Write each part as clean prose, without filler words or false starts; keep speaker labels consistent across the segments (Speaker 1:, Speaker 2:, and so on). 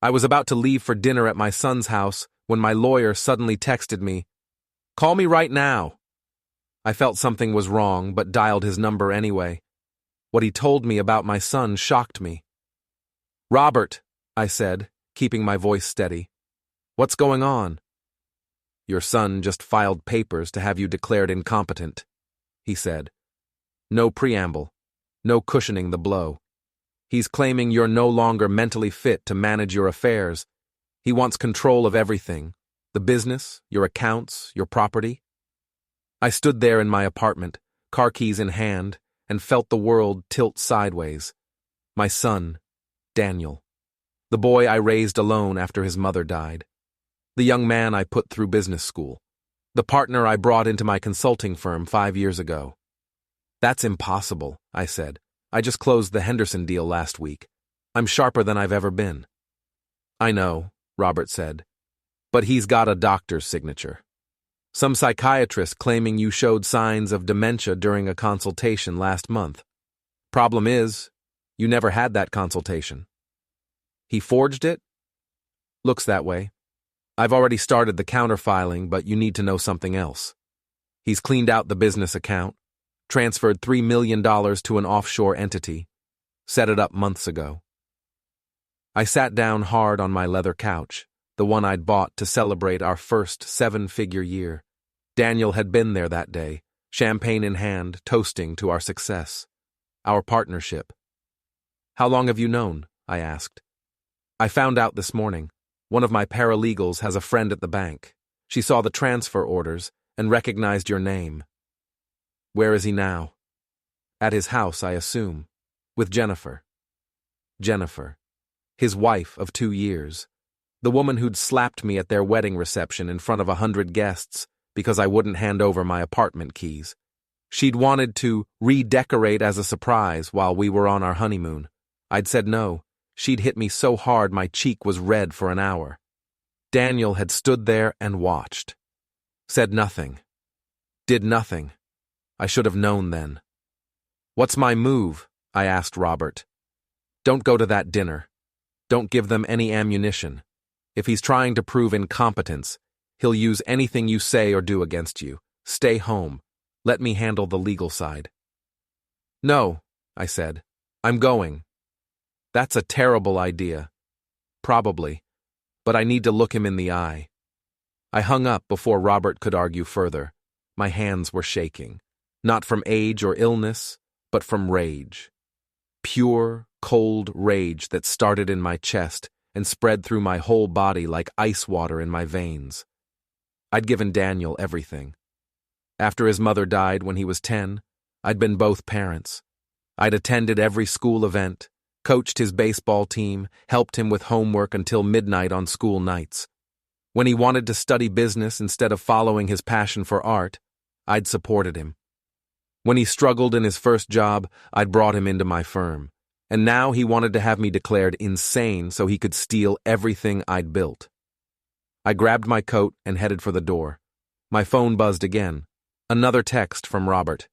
Speaker 1: I was about to leave for dinner at my son's house when my lawyer suddenly texted me, "Call me right now." I felt something was wrong, but dialed his number anyway. What he told me about my son shocked me. "Robert," I said, keeping my voice steady. "What's going on?" "Your son just filed papers to have you declared incompetent," he said. No preamble, no cushioning the blow. He's claiming you're no longer mentally fit to manage your affairs. He wants control of everything, the business, your accounts, your property. I stood there in my apartment, car keys in hand, and felt the world tilt sideways. My son, Daniel. The boy I raised alone after his mother died. The young man I put through business school. The partner I brought into my consulting firm 5 years ago. "That's impossible," I said. "I just closed the Henderson deal last week. I'm sharper than I've ever been." "I know," Robert said, "but he's got a doctor's signature. Some psychiatrist claiming you showed signs of dementia during a consultation last month. Problem is, you never had that consultation." "He forged it?" "Looks that way. I've already started the counterfiling, but you need to know something else. He's cleaned out the business account, transferred $3 million to an offshore entity, set it up months ago." I sat down hard on my leather couch, the one I'd bought to celebrate our first 7-figure year. Daniel had been there that day, champagne in hand, toasting to our success, our partnership. "How long have you known?" I asked. "I found out this morning. One of my paralegals has a friend at the bank. She saw the transfer orders and recognized your name." "Where is he now?" "At his house, I assume. With Jennifer." Jennifer. His wife of 2 years. The woman who'd slapped me at their wedding reception in front of 100 guests because I wouldn't hand over my apartment keys. She'd wanted to redecorate as a surprise while we were on our honeymoon. I'd said no. She'd hit me so hard my cheek was red for an hour. Daniel had stood there and watched. Said nothing. Did nothing. I should have known then. "What's my move?" I asked Robert. "Don't go to that dinner. Don't give them any ammunition. If he's trying to prove incompetence, he'll use anything you say or do against you. Stay home. Let me handle the legal side." "No," I said. "I'm going." "That's a terrible idea." "Probably, but I need to look him in the eye." I hung up before Robert could argue further. My hands were shaking, not from age or illness, but from rage. Pure, cold rage that started in my chest and spread through my whole body like ice water in my veins. I'd given Daniel everything. After his mother died when he was 10, I'd been both parents. I'd attended every school event, coached his baseball team, helped him with homework until midnight on school nights. When he wanted to study business instead of following his passion for art, I'd supported him. When he struggled in his first job, I'd brought him into my firm. And now he wanted to have me declared insane so he could steal everything I'd built. I grabbed my coat and headed for the door. My phone buzzed again. Another text from Robert.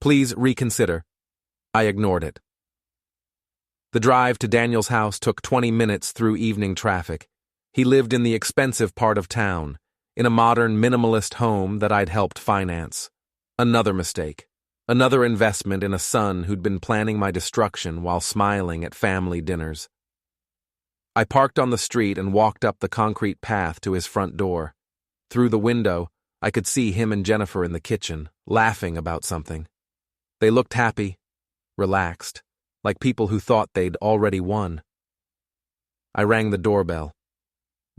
Speaker 1: "Please reconsider." I ignored it. The drive to Daniel's house took 20 minutes through evening traffic. He lived in the expensive part of town, in a modern minimalist home that I'd helped finance. Another mistake. Another investment in a son who'd been planning my destruction while smiling at family dinners. I parked on the street and walked up the concrete path to his front door. Through the window, I could see him and Jennifer in the kitchen, laughing about something. They looked happy, relaxed, like people who thought they'd already won. I rang the doorbell.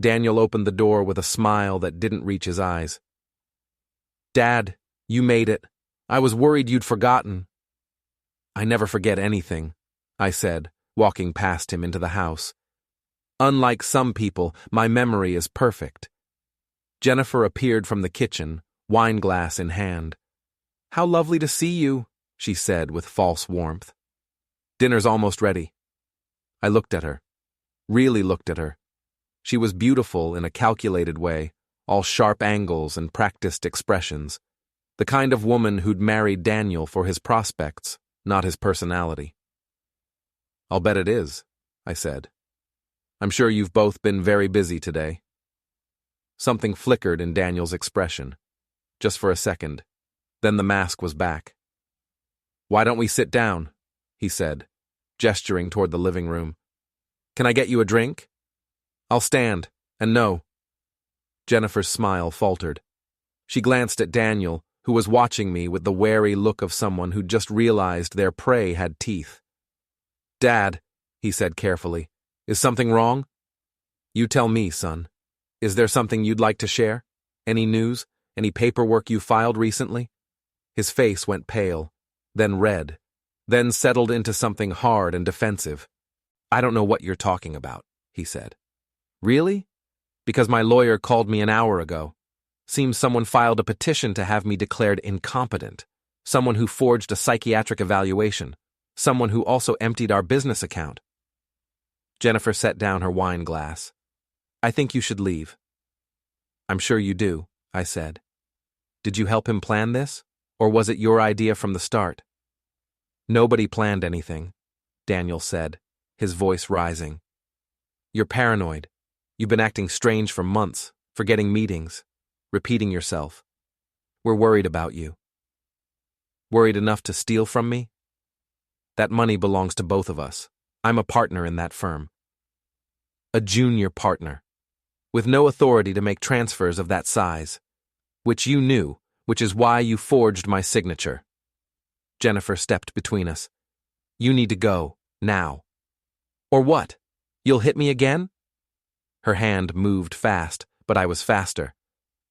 Speaker 1: Daniel opened the door with a smile that didn't reach his eyes. "Dad, you made it. I was worried you'd forgotten." "I never forget anything," I said, walking past him into the house. "Unlike some people, my memory is perfect." Jennifer appeared from the kitchen, wineglass in hand. "How lovely to see you," she said with false warmth. "Dinner's almost ready." I looked at her. Really looked at her. She was beautiful in a calculated way, all sharp angles and practiced expressions. The kind of woman who'd married Daniel for his prospects, not his personality. "I'll bet it is," I said. I'm sure you've both been very busy today. Something flickered in Daniel's expression, just for a second. Then the mask was back. Why don't we sit down? He said, gesturing toward the living room. Can I get you a drink? I'll stand, and no. Jennifer's smile faltered. She glanced at Daniel, who was watching me with the wary look of someone who'd just realized their prey had teeth. Dad, he said carefully, is something wrong? You tell me, son. Is there something you'd like to share? Any news? Any paperwork you filed recently? His face went pale, then red, then settled into something hard and defensive. I don't know what you're talking about, he said. Really? Because my lawyer called me an hour ago. Seems someone filed a petition to have me declared incompetent. Someone who forged a psychiatric evaluation. Someone who also emptied our business account. Jennifer set down her wine glass. I think you should leave. I'm sure you do, I said. Did you help him plan this? Or was it your idea from the start? Nobody planned anything, Daniel said, his voice rising. You're paranoid. You've been acting strange for months, forgetting meetings, repeating yourself. We're worried about you. Worried enough to steal from me? That money belongs to both of us. I'm a partner in that firm. A junior partner, with no authority to make transfers of that size, which you knew, which is why you forged my signature. Jennifer stepped between us. You need to go, now. Or what? You'll hit me again? Her hand moved fast, but I was faster.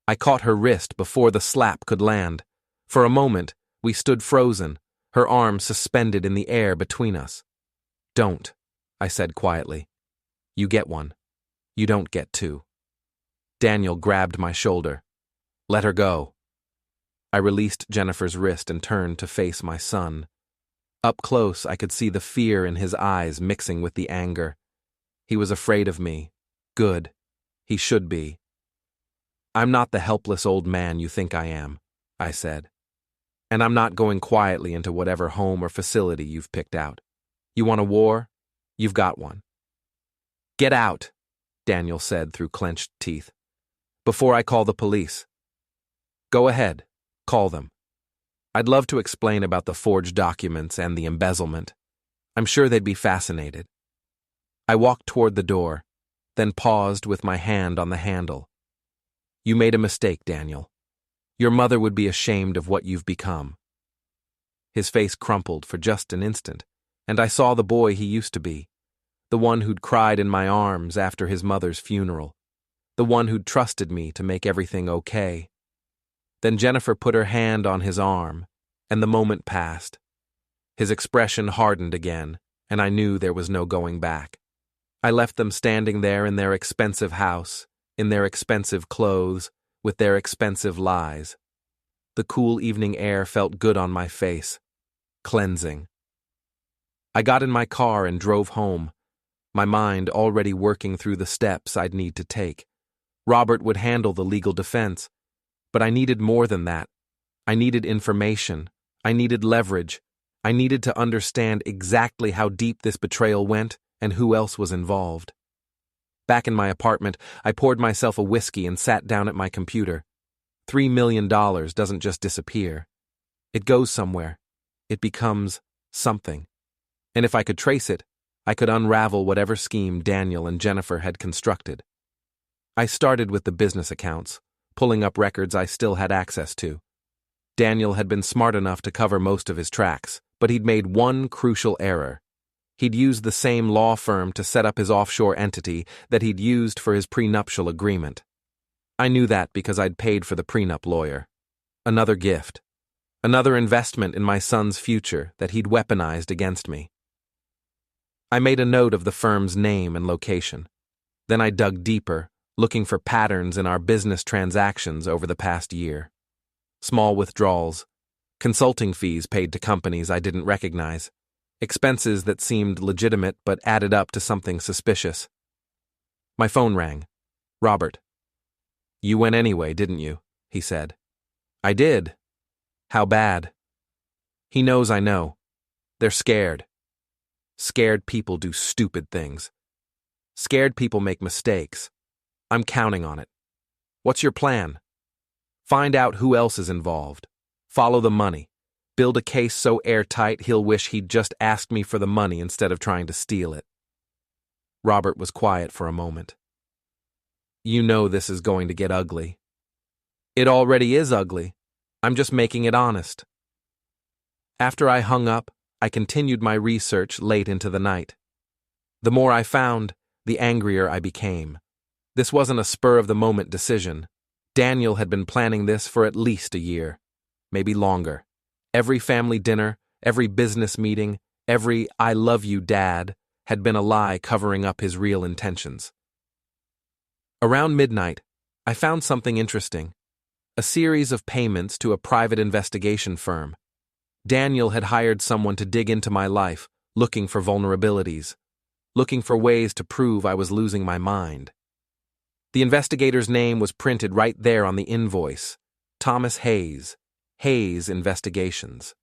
Speaker 1: I caught her wrist before the slap could land. For a moment, we stood frozen, her arms suspended in the air between us. Don't, I said quietly. You get one. You don't get two. Daniel grabbed my shoulder. Let her go. I released Jennifer's wrist and turned to face my son. Up close, I could see the fear in his eyes mixing with the anger. He was afraid of me. Good. He should be. I'm not the helpless old man you think I am, I said. And I'm not going quietly into whatever home or facility you've picked out. You want a war? You've got one. Get out, Daniel said through clenched teeth. Before I call the police. Go ahead, call them. I'd love to explain about the forged documents and the embezzlement. I'm sure they'd be fascinated. I walked toward the door, then paused with my hand on the handle. You made a mistake, Daniel. Your mother would be ashamed of what you've become. His face crumpled for just an instant, and I saw the boy he used to be, the one who'd cried in my arms after his mother's funeral, the one who'd trusted me to make everything okay. Then Jennifer put her hand on his arm, and the moment passed. His expression hardened again, and I knew there was no going back. I left them standing there in their expensive house, in their expensive clothes, with their expensive lies. The cool evening air felt good on my face, cleansing. I got in my car and drove home, my mind already working through the steps I'd need to take. Robert would handle the legal defense, but I needed more than that. I needed information. I needed leverage. I needed to understand exactly how deep this betrayal went and who else was involved. Back in my apartment, I poured myself a whiskey and sat down at my computer. $3 million doesn't just disappear. It goes somewhere. It becomes something. And if I could trace it, I could unravel whatever scheme Daniel and Jennifer had constructed. I started with the business accounts, pulling up records I still had access to. Daniel had been smart enough to cover most of his tracks, but he'd made one crucial error. He'd used the same law firm to set up his offshore entity that he'd used for his prenuptial agreement. I knew that because I'd paid for the prenup lawyer. Another gift. Another investment in my son's future that he'd weaponized against me. I made a note of the firm's name and location. Then I dug deeper, looking for patterns in our business transactions over the past year. Small withdrawals, consulting fees paid to companies I didn't recognize, expenses that seemed legitimate but added up to something suspicious. My phone rang. Robert. You went anyway, didn't you? He said. I did. How bad? He knows I know. They're scared. Scared people do stupid things. Scared people make mistakes. I'm counting on it. What's your plan? Find out who else is involved. Follow the money. Build a case so airtight he'll wish he'd just asked me for the money instead of trying to steal it. Robert was quiet for a moment. You know this is going to get ugly. It already is ugly. I'm just making it honest. After I hung up, I continued my research late into the night. The more I found, the angrier I became. This wasn't a spur-of-the-moment decision. Daniel had been planning this for at least a year, maybe longer. Every family dinner, every business meeting, every "I love you, Dad" had been a lie covering up his real intentions. Around midnight, I found something interesting. A series of payments to a private investigation firm. Daniel had hired someone to dig into my life, looking for vulnerabilities, looking for ways to prove I was losing my mind. The investigator's name was printed right there on the invoice. Thomas Hayes. Hayes Investigations.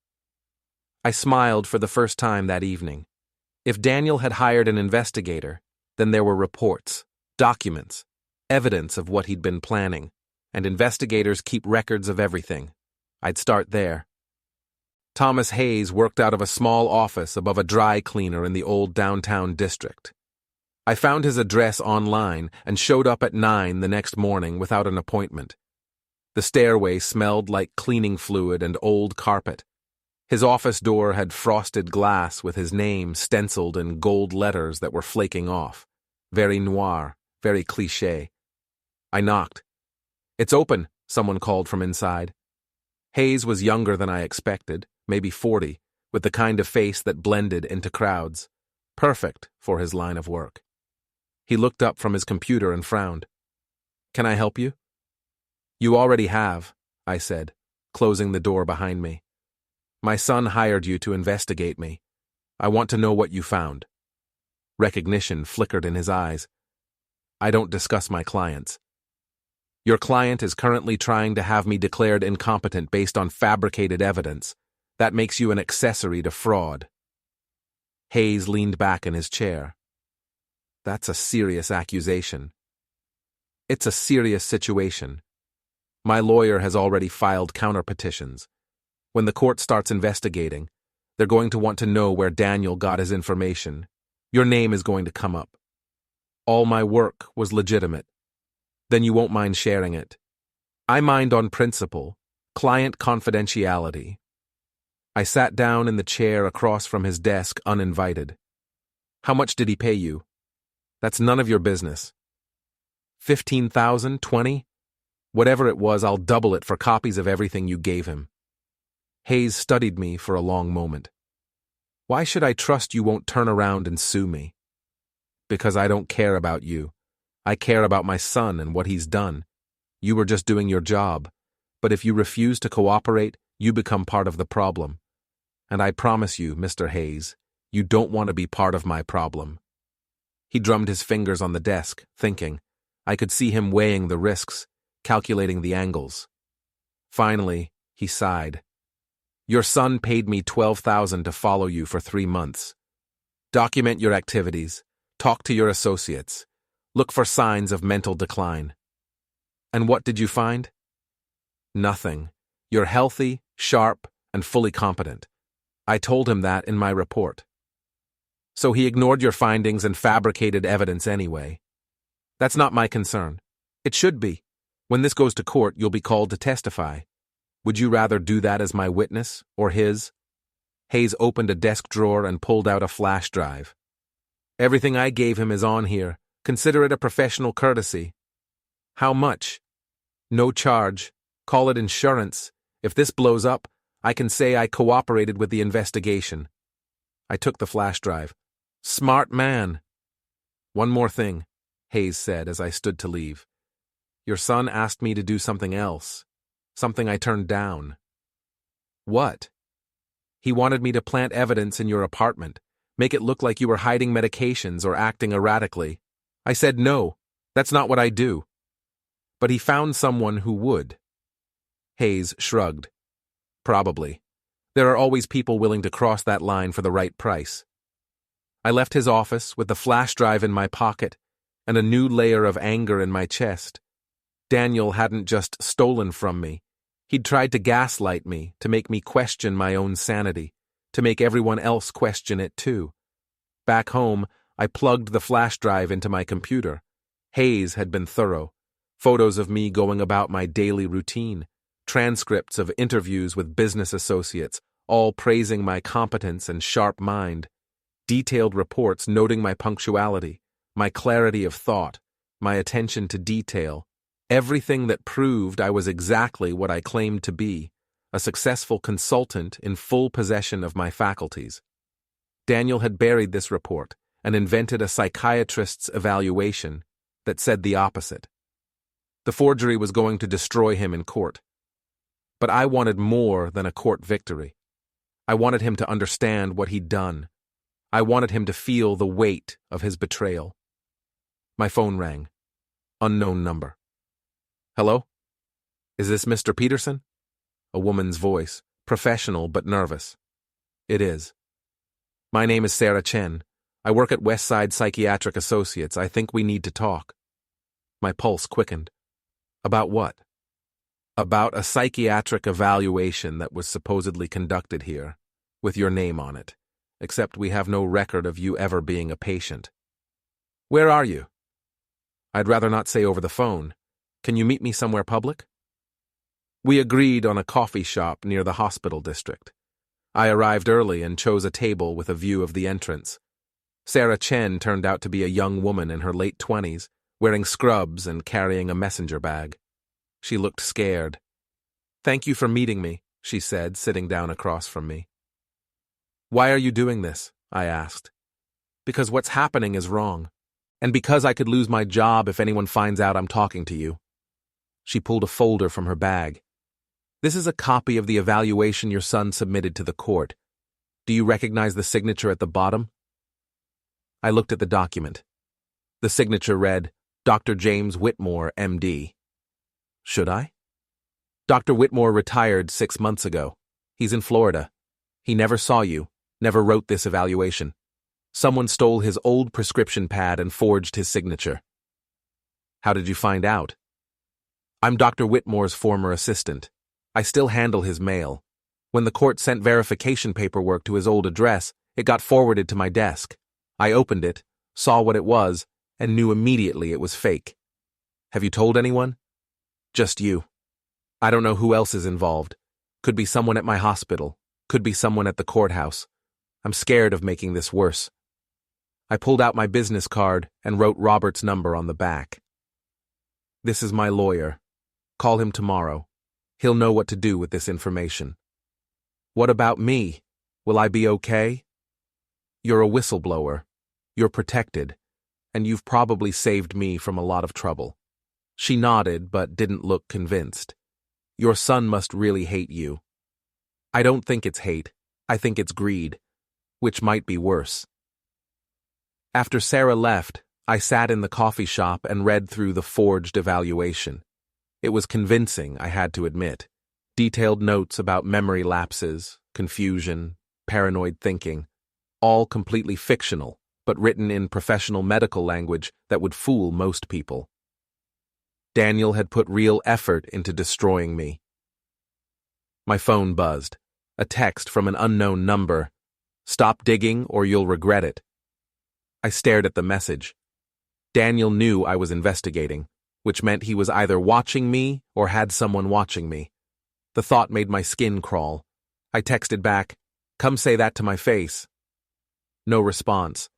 Speaker 1: I smiled for the first time that evening. If Daniel had hired an investigator, then there were reports, documents, evidence of what he'd been planning, and investigators keep records of everything. I'd start there. Thomas Hayes worked out of a small office above a dry cleaner in the old downtown district. I found his address online and showed up at 9 the next morning without an appointment. The stairway smelled like cleaning fluid and old carpet. His office door had frosted glass with his name stenciled in gold letters that were flaking off. Very noir, very cliché. I knocked. "It's open," someone called from inside. Hayes was younger than I expected, maybe 40, with the kind of face that blended into crowds. Perfect for his line of work. He looked up from his computer and frowned. "Can I help you?" "You already have," I said, closing the door behind me. "My son hired you to investigate me. I want to know what you found." Recognition flickered in his eyes. "I don't discuss my clients." "Your client is currently trying to have me declared incompetent based on fabricated evidence. That makes you an accessory to fraud." Hayes leaned back in his chair. "That's a serious accusation." "It's a serious situation. My lawyer has already filed counterpetitions. When the court starts investigating, they're going to want to know where Daniel got his information. Your name is going to come up. All my work was legitimate. Then you won't mind sharing it. I mind on principle, client confidentiality." I sat down in the chair across from his desk uninvited. "How much did he pay you?" "That's none of your business." 15,000, 20? Whatever it was, I'll double it for copies of everything you gave him. Hayes studied me for a long moment. "Why should I trust you won't turn around and sue me?" "Because I don't care about you. I care about my son and what he's done. You were just doing your job. But if you refuse to cooperate, you become part of the problem. And I promise you, Mr. Hayes, you don't want to be part of my problem." He drummed his fingers on the desk, thinking. I could see him weighing the risks, calculating the angles. Finally, he sighed. "Your son paid me $12,000 to follow you for 3 months. Document your activities. Talk to your associates. Look for signs of mental decline." "And what did you find?" "Nothing. You're healthy, sharp, and fully competent. I told him that in my report." "So he ignored your findings and fabricated evidence anyway." "That's not my concern. It should be. When this goes to court, you'll be called to testify. Would you rather do that as my witness, or his?" Hayes opened a desk drawer and pulled out a flash drive. "Everything I gave him is on here. Consider it a professional courtesy." "How much?" "No charge. Call it insurance. If this blows up, I can say I cooperated with the investigation." I took the flash drive. "Smart man." "One more thing," Hayes said as I stood to leave. "Your son asked me to do something else. Something I turned down." "What?" "He wanted me to plant evidence in your apartment, make it look like you were hiding medications or acting erratically. I said no. That's not what I do." "But he found someone who would." Hayes shrugged. "Probably. There are always people willing to cross that line for the right price." I left his office with the flash drive in my pocket and a new layer of anger in my chest. Daniel hadn't just stolen from me. He'd tried to gaslight me, to make me question my own sanity, to make everyone else question it too. Back home, I plugged the flash drive into my computer. Hayes had been thorough. Photos of me going about my daily routine, transcripts of interviews with business associates, all praising my competence and sharp mind, detailed reports noting my punctuality, my clarity of thought, my attention to detail, everything that proved I was exactly what I claimed to be, a successful consultant in full possession of my faculties. Daniel had buried this report and invented a psychiatrist's evaluation that said the opposite. The forgery was going to destroy him in court. But I wanted more than a court victory. I wanted him to understand what he'd done. I wanted him to feel the weight of his betrayal. My phone rang. Unknown number. Hello? Is this Mr. Peterson? A woman's voice, professional but nervous. It is. My name is Sarah Chen. I work at Westside Psychiatric Associates. I think we need to talk. My pulse quickened. About what? About a psychiatric evaluation that was supposedly conducted here, with your name on it, except we have no record of you ever being a patient. Where are you? I'd rather not say over the phone. Can you meet me somewhere public? We agreed on a coffee shop near the hospital district. I arrived early and chose a table with a view of the entrance. Sarah Chen turned out to be a young woman in her late 20s, wearing scrubs and carrying a messenger bag. She looked scared. Thank you for meeting me, she said, sitting down across from me. Why are you doing this? I asked. Because what's happening is wrong, and because I could lose my job if anyone finds out I'm talking to you. She pulled a folder from her bag. This is a copy of the evaluation your son submitted to the court. Do you recognize the signature at the bottom? I looked at the document. The signature read, Dr. James Whitmore, M.D. Should I? Dr. Whitmore retired 6 months ago. He's in Florida. He never saw you, never wrote this evaluation. Someone stole his old prescription pad and forged his signature. How did you find out? I'm Dr. Whitmore's former assistant. I still handle his mail. When the court sent verification paperwork to his old address, it got forwarded to my desk. I opened it, saw what it was, and knew immediately it was fake. Have you told anyone? Just you. I don't know who else is involved. Could be someone at my hospital. Could be someone at the courthouse. I'm scared of making this worse. I pulled out my business card and wrote Robert's number on the back. This is my lawyer. Call him tomorrow. He'll know what to do with this information. What about me? Will I be okay? You're a whistleblower. You're protected. And you've probably saved me from a lot of trouble. She nodded but didn't look convinced. Your son must really hate you. I don't think it's hate. I think it's greed, which might be worse. After Sarah left, I sat in the coffee shop and read through the forged evaluation. It was convincing, I had to admit. Detailed notes about memory lapses, confusion, paranoid thinking, all completely fictional, but written in professional medical language that would fool most people. Daniel had put real effort into destroying me. My phone buzzed. A text from an unknown number. Stop digging or you'll regret it. I stared at the message. Daniel knew I was investigating, which meant he was either watching me or had someone watching me. The thought made my skin crawl. I texted back, "Come say that to my face." No response.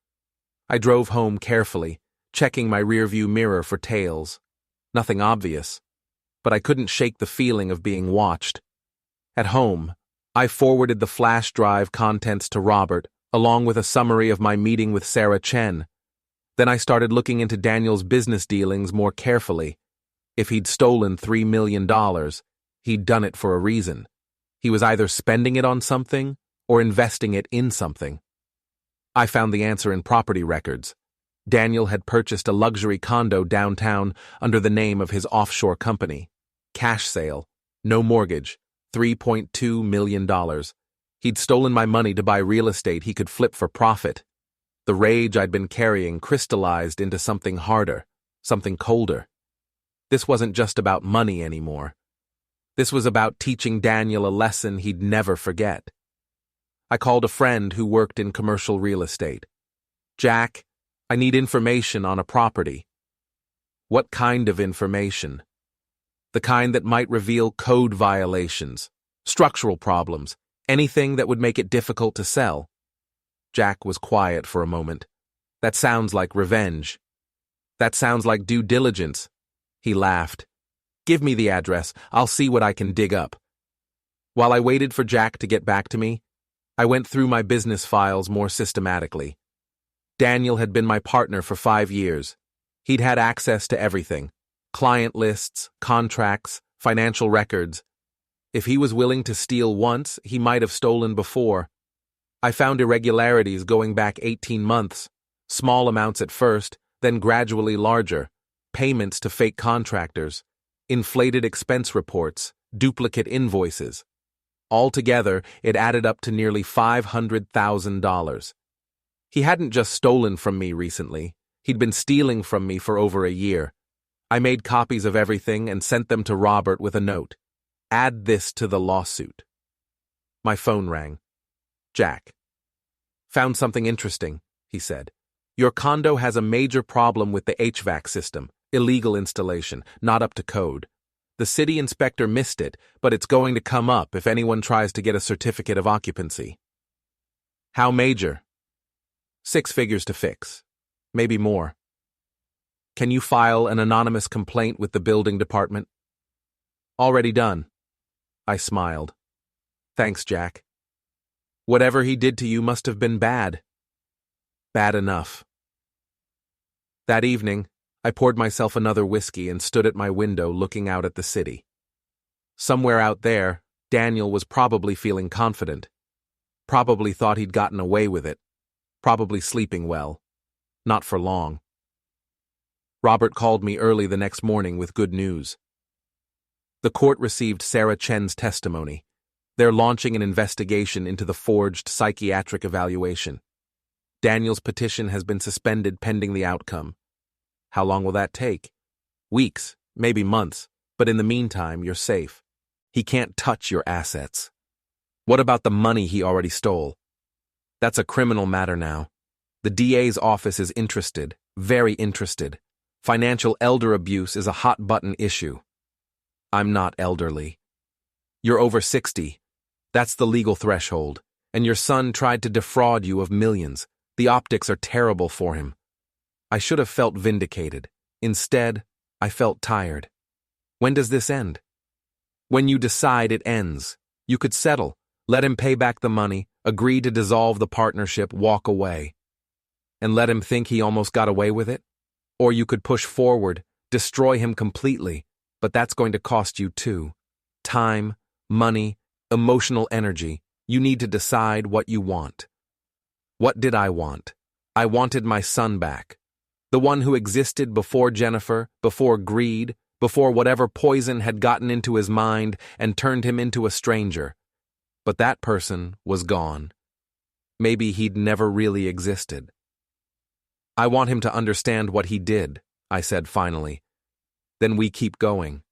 Speaker 1: I drove home carefully, checking my rearview mirror for tails. Nothing obvious, but I couldn't shake the feeling of being watched. At home, I forwarded the flash drive contents to Robert, along with a summary of my meeting with Sarah Chen. Then I started looking into Daniel's business dealings more carefully. If he'd stolen $3 million, he'd done it for a reason. He was either spending it on something or investing it in something. I found the answer in property records. Daniel had purchased a luxury condo downtown under the name of his offshore company. Cash sale, no mortgage, $3.2 million. He'd stolen my money to buy real estate he could flip for profit. The rage I'd been carrying crystallized into something harder, something colder. This wasn't just about money anymore. This was about teaching Daniel a lesson he'd never forget. I called a friend who worked in commercial real estate. "Jack, I need information on a property." "What kind of information?" "The kind that might reveal code violations, structural problems, anything that would make it difficult to sell." Jack was quiet for a moment. "That sounds like revenge. That sounds like due diligence." He laughed. "Give me the address. I'll see what I can dig up." While I waited for Jack to get back to me, I went through my business files more systematically. Daniel had been my partner for 5 years. He'd had access to everything: client lists, contracts, financial records. If he was willing to steal once, he might have stolen before. I found irregularities going back 18 months, small amounts at first, then gradually larger, payments to fake contractors, inflated expense reports, duplicate invoices. Altogether, it added up to nearly $500,000. He hadn't just stolen from me recently. He'd been stealing from me for over a year. I made copies of everything and sent them to Robert with a note. "Add this to the lawsuit." My phone rang. "Jack." "Found something interesting," he said. "Your condo has a major problem with the HVAC system, illegal installation, not up to code. The city inspector missed it, but it's going to come up if anyone tries to get a certificate of occupancy." "How major?" "6 figures to fix. Maybe more." "Can you file an anonymous complaint with the building department?" "Already done." I smiled. "Thanks, Jack. Whatever he did to you must have been bad." "Bad enough." That evening, I poured myself another whiskey and stood at my window looking out at the city. Somewhere out there, Daniel was probably feeling confident. Probably thought he'd gotten away with it. Probably sleeping well. Not for long. Robert called me early the next morning with good news. The court received Sarah Chen's testimony. They're launching an investigation into the forged psychiatric evaluation. Daniel's petition has been suspended pending the outcome. How long will that take? Weeks, maybe months, but in the meantime, you're safe. He can't touch your assets. What about the money he already stole? That's a criminal matter now. The DA's office is interested, very interested. Financial elder abuse is a hot-button issue. I'm not elderly. You're over 60. That's the legal threshold. And your son tried to defraud you of millions. The optics are terrible for him. I should have felt vindicated. Instead, I felt tired. When does this end? When you decide it ends. You could settle, let him pay back the money, agree to dissolve the partnership, walk away. And let him think he almost got away with it? Or you could push forward, destroy him completely, but that's going to cost you too. Time, money, emotional energy. You need to decide what you want. What did I want? I wanted my son back. The one who existed before Jennifer, before greed, before whatever poison had gotten into his mind and turned him into a stranger. But that person was gone. Maybe he'd never really existed. I want him to understand what he did, I said finally. Then we keep going.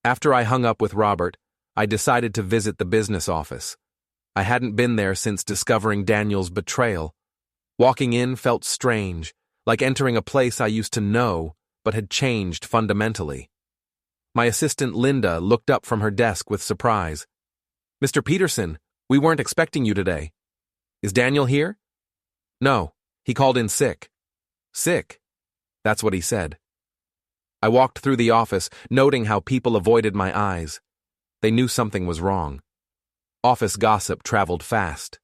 Speaker 1: After I hung up with Robert, I decided to visit the business office. I hadn't been there since discovering Daniel's betrayal. Walking in felt strange, like entering a place I used to know, but had changed fundamentally. My assistant Linda looked up from her desk with surprise. "Mr. Peterson, we weren't expecting you today. Is Daniel here?" "No, he called in sick." "Sick?" That's what he said. I walked through the office, noting how people avoided my eyes. They knew something was wrong. Office gossip traveled fast.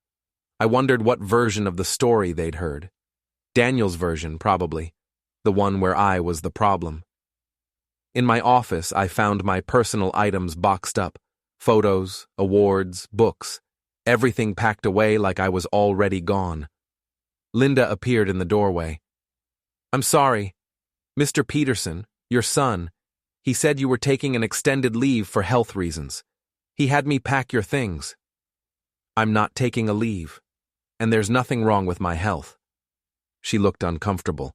Speaker 1: I wondered what version of the story they'd heard. Daniel's version, probably. The one where I was the problem. In my office, I found my personal items boxed up. Photos, awards, books. Everything packed away like I was already gone. Linda appeared in the doorway. "I'm sorry. Mr. Peterson, your son, he said you were taking an extended leave for health reasons. He had me pack your things." "I'm not taking a leave. And there's nothing wrong with my health." She looked uncomfortable.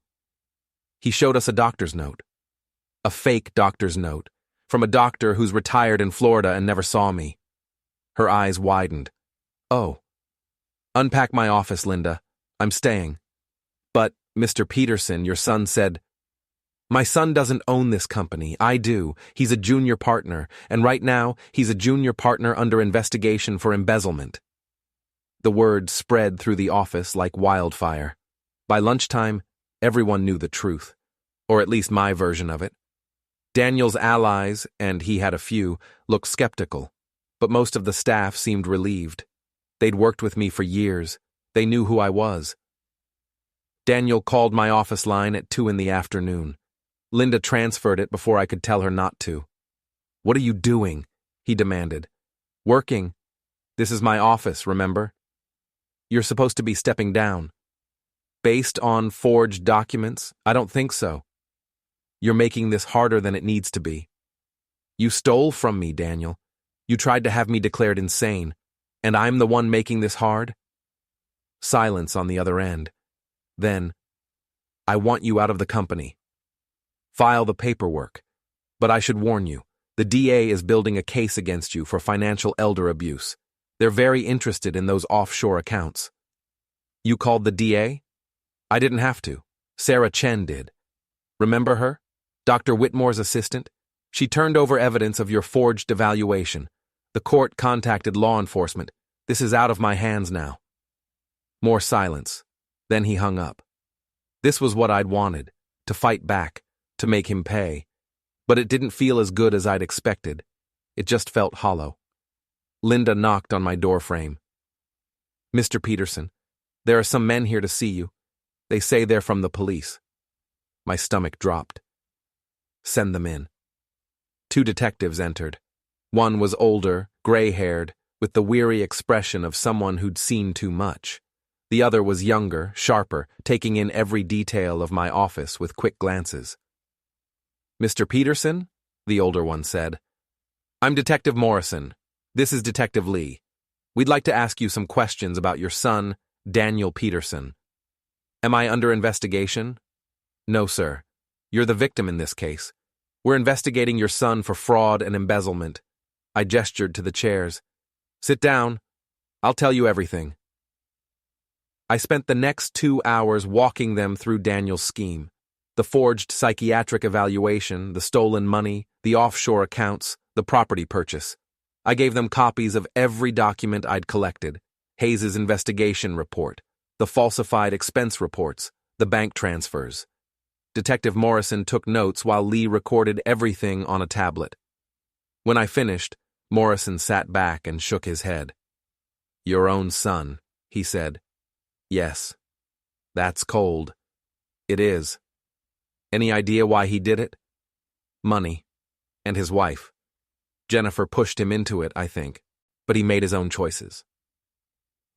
Speaker 1: He showed us a doctor's note. A fake doctor's note, from a doctor who's retired in Florida and never saw me. Her eyes widened. Oh. Unpack my office, Linda. I'm staying. But, Mr. Peterson, your son said, my son doesn't own this company. I do. He's a junior partner, and right now, he's a junior partner under investigation for embezzlement. The word spread through the office like wildfire. By lunchtime, everyone knew the truth, or at least my version of it. Daniel's allies, and he had a few, looked skeptical, but most of the staff seemed relieved. They'd worked with me for years. They knew who I was. Daniel called my office line at 2 p.m. Linda transferred it before I could tell her not to. What are you doing? He demanded. Working. This is my office, remember? You're supposed to be stepping down. Based on forged documents? I don't think so. You're making this harder than it needs to be. You stole from me, Daniel. You tried to have me declared insane, and I'm the one making this hard? Silence on the other end. Then, I want you out of the company. File the paperwork. But I should warn you, the DA is building a case against you for financial elder abuse. They're very interested in those offshore accounts. You called the DA? I didn't have to. Sarah Chen did. Remember her? Dr. Whitmore's assistant? She turned over evidence of your forged evaluation. The court contacted law enforcement. This is out of my hands now. More silence. Then he hung up. This was what I'd wanted, to fight back, to make him pay. But it didn't feel as good as I'd expected. It just felt hollow. Linda knocked on my doorframe. Mr. Peterson, there are some men here to see you. They say they're from the police. My stomach dropped. Send them in. 2 detectives entered. One was older, gray-haired, with the weary expression of someone who'd seen too much. The other was younger, sharper, taking in every detail of my office with quick glances. Mr. Peterson? The older one said. I'm Detective Morrison. This is Detective Lee. We'd like to ask you some questions about your son, Daniel Peterson. Am I under investigation? No, sir. You're the victim in this case. We're investigating your son for fraud and embezzlement. I gestured to the chairs. Sit down. I'll tell you everything. I spent the next 2 hours walking them through Daniel's scheme. The forged psychiatric evaluation, the stolen money, the offshore accounts, the property purchase. I gave them copies of every document I'd collected, Hayes's investigation report, the falsified expense reports, the bank transfers. Detective Morrison took notes while Lee recorded everything on a tablet. When I finished, Morrison sat back and shook his head. Your own son, he said. Yes. That's cold. It is. Any idea why he did it? Money. And his wife. Jennifer pushed him into it, I think, but he made his own choices.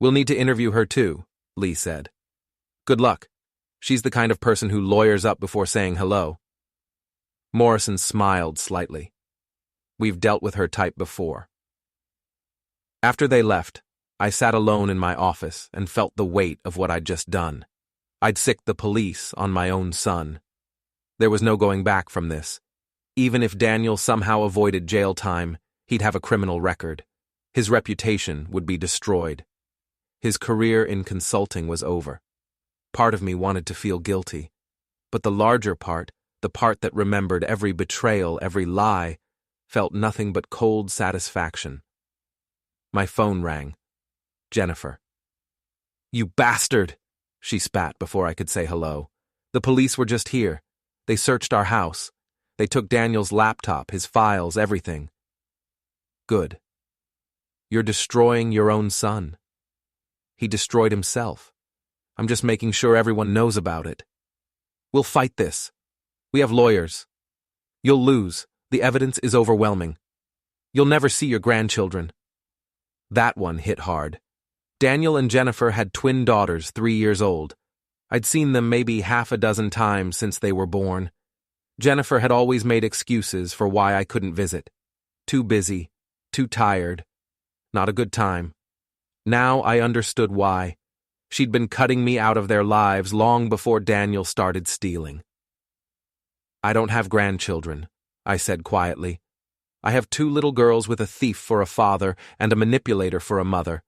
Speaker 1: We'll need to interview her too, Lee said. Good luck. She's the kind of person who lawyers up before saying hello. Morrison smiled slightly. We've dealt with her type before. After they left, I sat alone in my office and felt the weight of what I'd just done. I'd sicked the police on my own son. There was no going back from this. Even if Daniel somehow avoided jail time, he'd have a criminal record. His reputation would be destroyed. His career in consulting was over. Part of me wanted to feel guilty, but the larger part, the part that remembered every betrayal, every lie, felt nothing but cold satisfaction. My phone rang. Jennifer. You bastard! She spat before I could say hello. The police were just here. They searched our house. They took Daniel's laptop, his files, everything. Good. You're destroying your own son. He destroyed himself. I'm just making sure everyone knows about it. We'll fight this. We have lawyers. You'll lose. The evidence is overwhelming. You'll never see your grandchildren. That one hit hard. Daniel and Jennifer had twin daughters, 3 years old. I'd seen them maybe half a dozen times since they were born. Jennifer had always made excuses for why I couldn't visit. Too busy, too tired, not a good time. Now I understood why. She'd been cutting me out of their lives long before Daniel started stealing. "I don't have grandchildren," I said quietly. "I have 2 little girls with a thief for a father and a manipulator for a mother.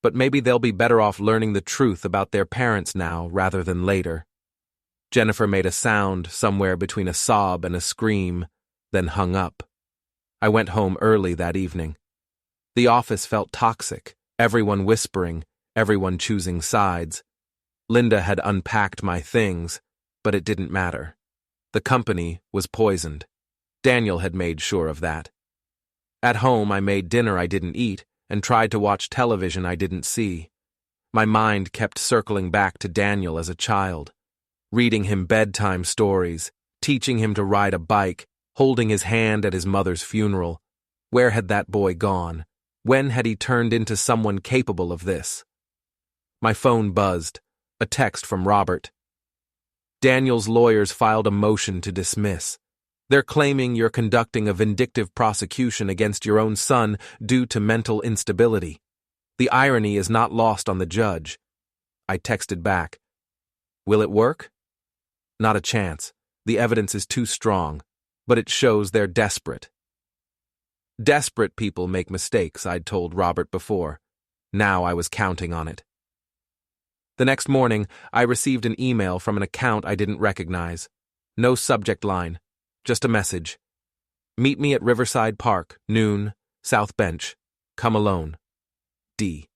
Speaker 1: But maybe they'll be better off learning the truth about their parents now rather than later." Jennifer made a sound somewhere between a sob and a scream, then hung up. I went home early that evening. The office felt toxic, everyone whispering, everyone choosing sides. Linda had unpacked my things, but it didn't matter. The company was poisoned. Daniel had made sure of that. At home, I made dinner I didn't eat and tried to watch television I didn't see. My mind kept circling back to Daniel as a child, reading him bedtime stories, teaching him to ride a bike, holding his hand at his mother's funeral. Where had that boy gone? When had he turned into someone capable of this? My phone buzzed. A text from Robert. "Daniel's lawyers filed a motion to dismiss. They're claiming you're conducting a vindictive prosecution against your own son due to mental instability. The irony is not lost on the judge." I texted back. "Will it work?" "Not a chance. The evidence is too strong, but it shows they're desperate." Desperate people make mistakes, I'd told Robert before. Now I was counting on it. The next morning, I received an email from an account I didn't recognize. No subject line, just a message. "Meet me at Riverside Park, noon, South Bench. Come alone. D."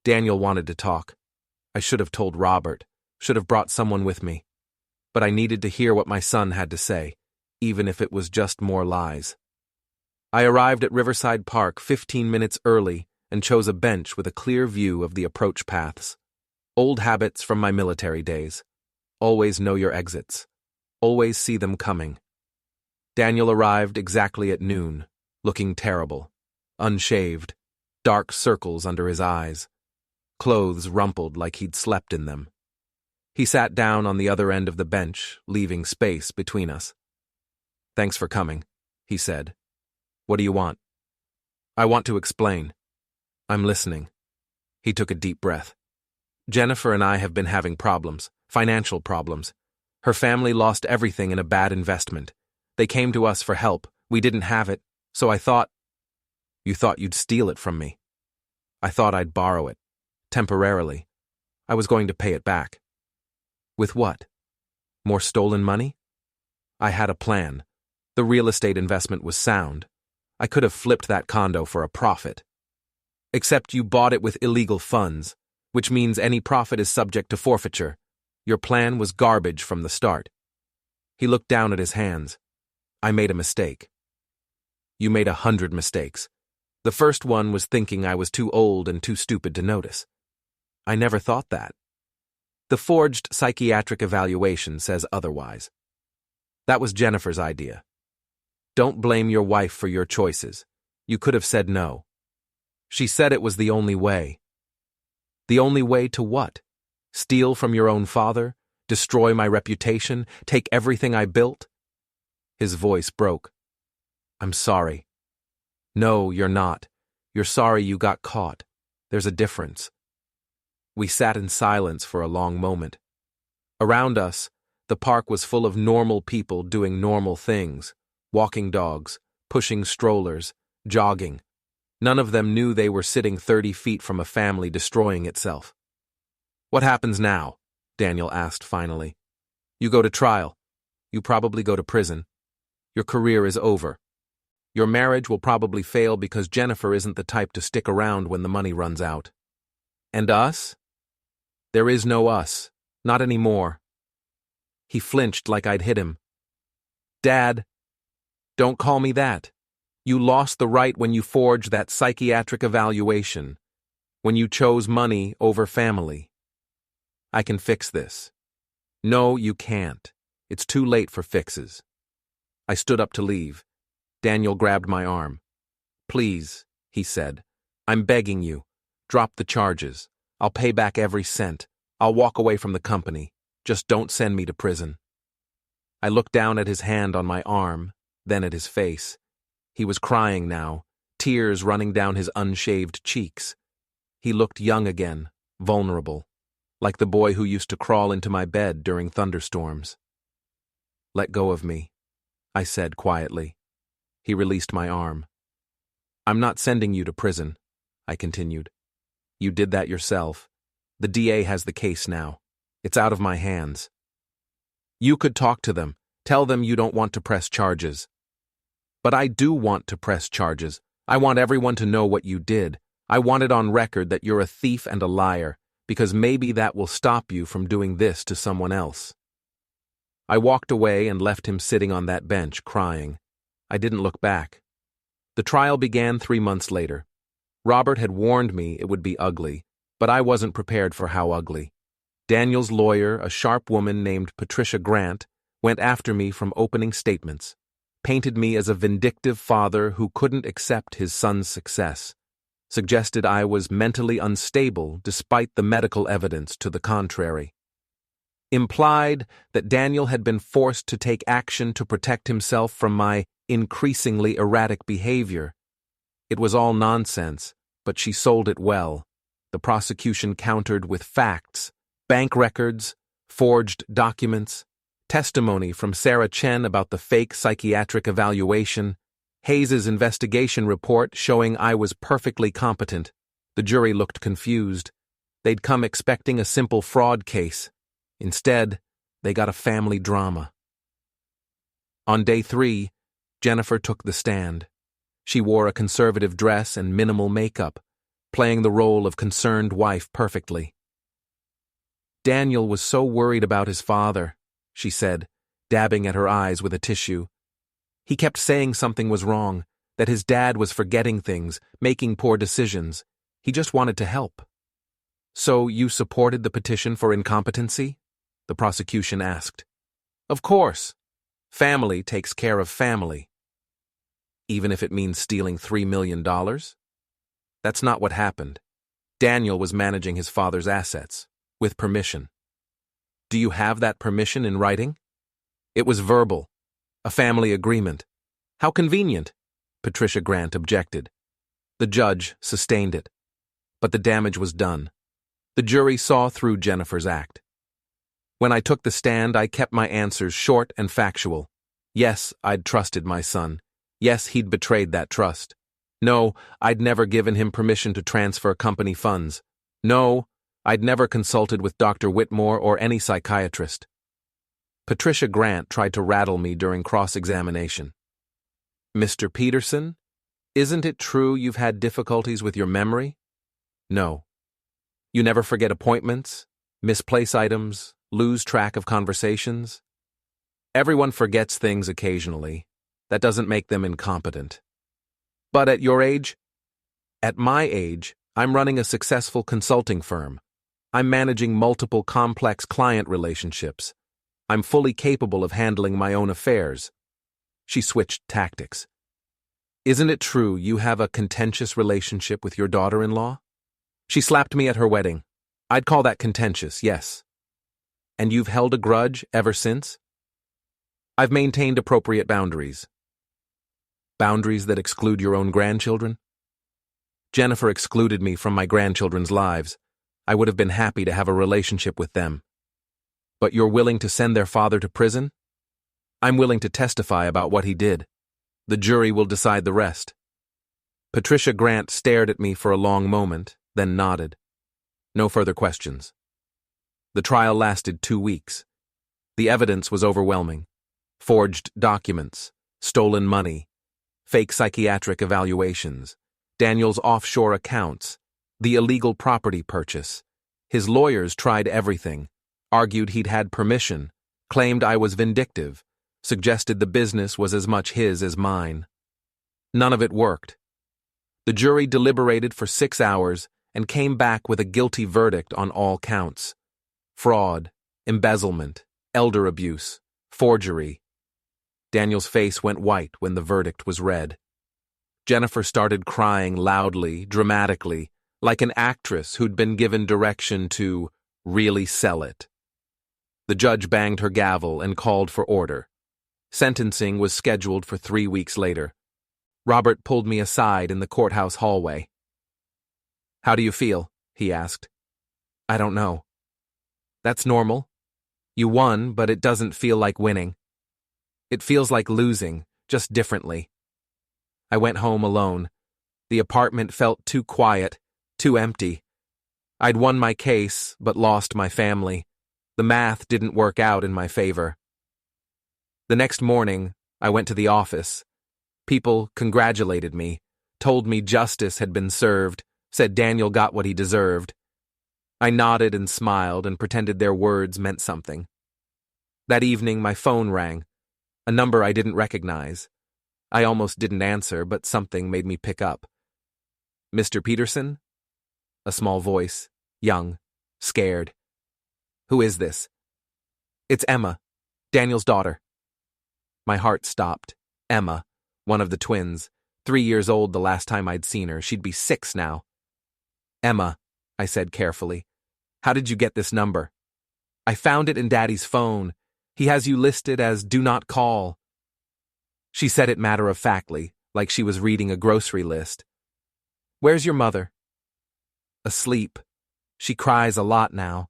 Speaker 1: Daniel wanted to talk. I should have told Robert, should have brought someone with me. But I needed to hear what my son had to say, even if it was just more lies. I arrived at Riverside Park 15 minutes early and chose a bench with a clear view of the approach paths. Old habits from my military days. Always know your exits. Always see them coming. Daniel arrived exactly at noon, looking terrible. Unshaved, dark circles under his eyes. Clothes rumpled like he'd slept in them. He sat down on the other end of the bench, leaving space between us. "Thanks for coming," he said. "What do you want?" "I want to explain." "I'm listening." He took a deep breath. "Jennifer and I have been having problems, financial problems. Her family lost everything in a bad investment. They came to us for help. We didn't have it, so I thought—" "You thought you'd steal it from me?" "I thought I'd borrow it. Temporarily. I was going to pay it back." "With what? More stolen money?" "I had a plan. The real estate investment was sound. I could have flipped that condo for a profit. Except you bought it with illegal funds, which means any profit is subject to forfeiture. Your plan was garbage from the start." He looked down at his hands. "I made a mistake." "You made 100 mistakes. The first one was thinking I was too old and too stupid to notice." "I never thought that." "The forged psychiatric evaluation says otherwise." "That was Jennifer's idea." "Don't blame your wife for your choices. You could have said no." "She said it was the only way." "The only way to what? Steal from your own father? Destroy my reputation? Take everything I built?" His voice broke. "I'm sorry." "No, you're not. You're sorry you got caught. There's a difference." We sat in silence for a long moment. Around us, the park was full of normal people doing normal things. Walking dogs, pushing strollers, jogging. None of them knew they were sitting 30 feet from a family destroying itself. "What happens now?" Daniel asked finally. "You go to trial. You probably go to prison. Your career is over. Your marriage will probably fail because Jennifer isn't the type to stick around when the money runs out. And us? There is no us. Not anymore." He flinched like I'd hit him. "Dad, don't call me that. You lost the right when you forged that psychiatric evaluation, when you chose money over family. I can fix this." "No, you can't. It's too late for fixes." I stood up to leave. Daniel grabbed my arm. "Please," he said. "I'm begging you. Drop the charges. I'll pay back every cent. I'll walk away from the company. Just don't send me to prison." I looked down at his hand on my arm, then at his face. He was crying now, tears running down his unshaved cheeks. He looked young again, vulnerable, like the boy who used to crawl into my bed during thunderstorms. "Let go of me," I said quietly. He released my arm. "I'm not sending you to prison," I continued. "You did that yourself. The DA has the case now. It's out of my hands. You could talk to them, tell them you don't want to press charges." "But I do want to press charges. I want everyone to know what you did. I want it on record that you're a thief and a liar, because maybe that will stop you from doing this to someone else." I walked away and left him sitting on that bench, crying. I didn't look back. The trial began 3 months later. Robert had warned me it would be ugly, but I wasn't prepared for how ugly. Daniel's lawyer, a sharp woman named Patricia Grant, went after me from opening statements, painted me as a vindictive father who couldn't accept his son's success, suggested I was mentally unstable despite the medical evidence to the contrary, implied that Daniel had been forced to take action to protect himself from my increasingly erratic behavior. It was all nonsense, but she sold it well. The prosecution countered with facts, bank records, forged documents, testimony from Sarah Chen about the fake psychiatric evaluation, Hayes's investigation report showing I was perfectly competent. The jury looked confused. They'd come expecting a simple fraud case. Instead, they got a family drama. On day 3, Jennifer took the stand. She wore a conservative dress and minimal makeup, playing the role of concerned wife perfectly. "Daniel was so worried about his father," she said, dabbing at her eyes with a tissue. "He kept saying something was wrong, that his dad was forgetting things, making poor decisions. He just wanted to help." "So you supported the petition for incompetency?" the prosecution asked. "Of course. Family takes care of family." "Even if it means stealing $3 million? That's not what happened. Daniel was managing his father's assets, with permission." "Do you have that permission in writing?" "It was verbal. A family agreement." "How convenient," Patricia Grant objected. The judge sustained it. But the damage was done. The jury saw through Jennifer's act. When I took the stand, I kept my answers short and factual. Yes, I'd trusted my son. Yes, he'd betrayed that trust. No, I'd never given him permission to transfer company funds. No, I'd never consulted with Dr. Whitmore or any psychiatrist. Patricia Grant tried to rattle me during cross-examination. "Mr. Peterson, isn't it true you've had difficulties with your memory?" "No." "You never forget appointments, misplace items, lose track of conversations?" "Everyone forgets things occasionally. That doesn't make them incompetent." "But at your age?" "At my age, I'm running a successful consulting firm. I'm managing multiple complex client relationships. I'm fully capable of handling my own affairs." She switched tactics. "Isn't it true you have a contentious relationship with your daughter-in-law?" "She slapped me at her wedding. I'd call that contentious, yes." "And you've held a grudge ever since?" "I've maintained appropriate boundaries." "Boundaries that exclude your own grandchildren?" "Jennifer excluded me from my grandchildren's lives. I would have been happy to have a relationship with them." "But you're willing to send their father to prison?" "I'm willing to testify about what he did. The jury will decide the rest." Patricia Grant stared at me for a long moment, then nodded. No further questions. The trial lasted 2 weeks. The evidence was overwhelming. Forged documents, stolen money, fake psychiatric evaluations, Daniel's offshore accounts, the illegal property purchase. His lawyers tried everything, argued he'd had permission, claimed I was vindictive, suggested the business was as much his as mine. None of it worked. The jury deliberated for 6 hours and came back with a guilty verdict on all counts. Fraud, embezzlement, elder abuse, forgery. Daniel's face went white when the verdict was read. Jennifer started crying loudly, dramatically, like an actress who'd been given direction to really sell it. The judge banged her gavel and called for order. Sentencing was scheduled for 3 weeks later. Robert pulled me aside in the courthouse hallway. "How do you feel?" he asked. I don't know. That's normal. You won, but it doesn't feel like winning. It feels like losing, just differently. I went home alone. The apartment felt too quiet, too empty. I'd won my case, but lost my family. The math didn't work out in my favor. The next morning, I went to the office. People congratulated me, told me justice had been served, said Daniel got what he deserved. I nodded and smiled and pretended their words meant something. That evening, my phone rang, a number I didn't recognize. I almost didn't answer, but something made me pick up. Mr. Peterson? A small voice, young, scared. Who is this? It's Emma, Daniel's daughter. My heart stopped. Emma, one of the twins, 3 years old the last time I'd seen her. She'd be 6 now. Emma, I said carefully, how did you get this number? I found it in Daddy's phone. He has you listed as do not call. She said it matter-of-factly, like she was reading a grocery list. Where's your mother? Asleep. She cries a lot now.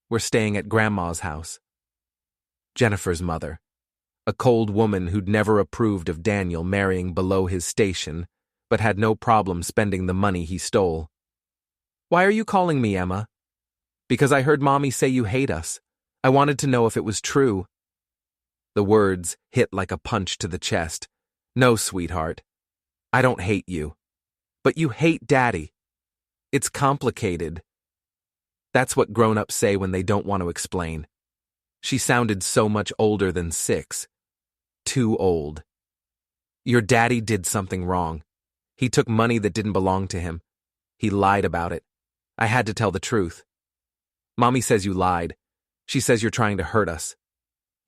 Speaker 1: We're staying at Grandma's house. Jennifer's mother. A cold woman who'd never approved of Daniel marrying below his station, but had no problem spending the money he stole. Why are you calling me, Emma? Because I heard Mommy say you hate us. I wanted to know if it was true. The words hit like a punch to the chest. No, sweetheart. I don't hate you. But you hate Daddy. It's complicated. That's what grown-ups say when they don't want to explain. She sounded so much older than 6. Too old. Your daddy did something wrong. He took money that didn't belong to him. He lied about it. I had to tell the truth. Mommy says you lied. She says you're trying to hurt us.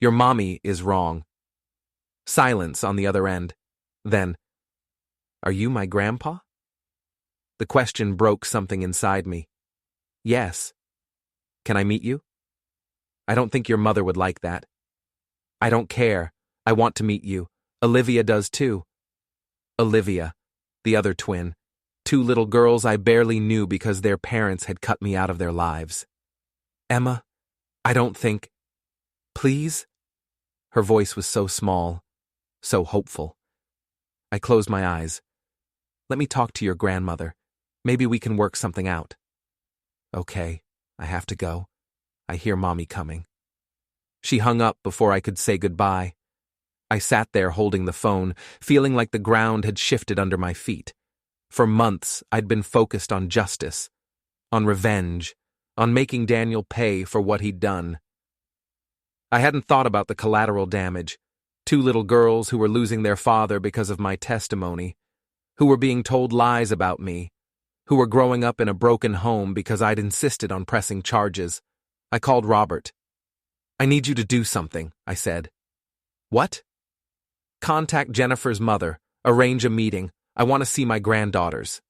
Speaker 1: Your mommy is wrong. Silence on the other end. Then, are you my grandpa? The question broke something inside me. Yes. Can I meet you? I don't think your mother would like that. I don't care. I want to meet you. Olivia does too. Olivia, the other twin. 2 little girls I barely knew because their parents had cut me out of their lives. Emma, I don't think... Please? Her voice was so small, so hopeful. I closed my eyes. Let me talk to your grandmother. Maybe we can work something out. Okay, I have to go. I hear Mommy coming. She hung up before I could say goodbye. I sat there holding the phone, feeling like the ground had shifted under my feet. For months, I'd been focused on justice, on revenge, on making Daniel pay for what he'd done. I hadn't thought about the collateral damage. 2 little girls who were losing their father because of my testimony, who were being told lies about me, who were growing up in a broken home because I'd insisted on pressing charges. I called Robert. I need you to do something, I said. What? Contact Jennifer's mother. Arrange a meeting. I want to see my granddaughters.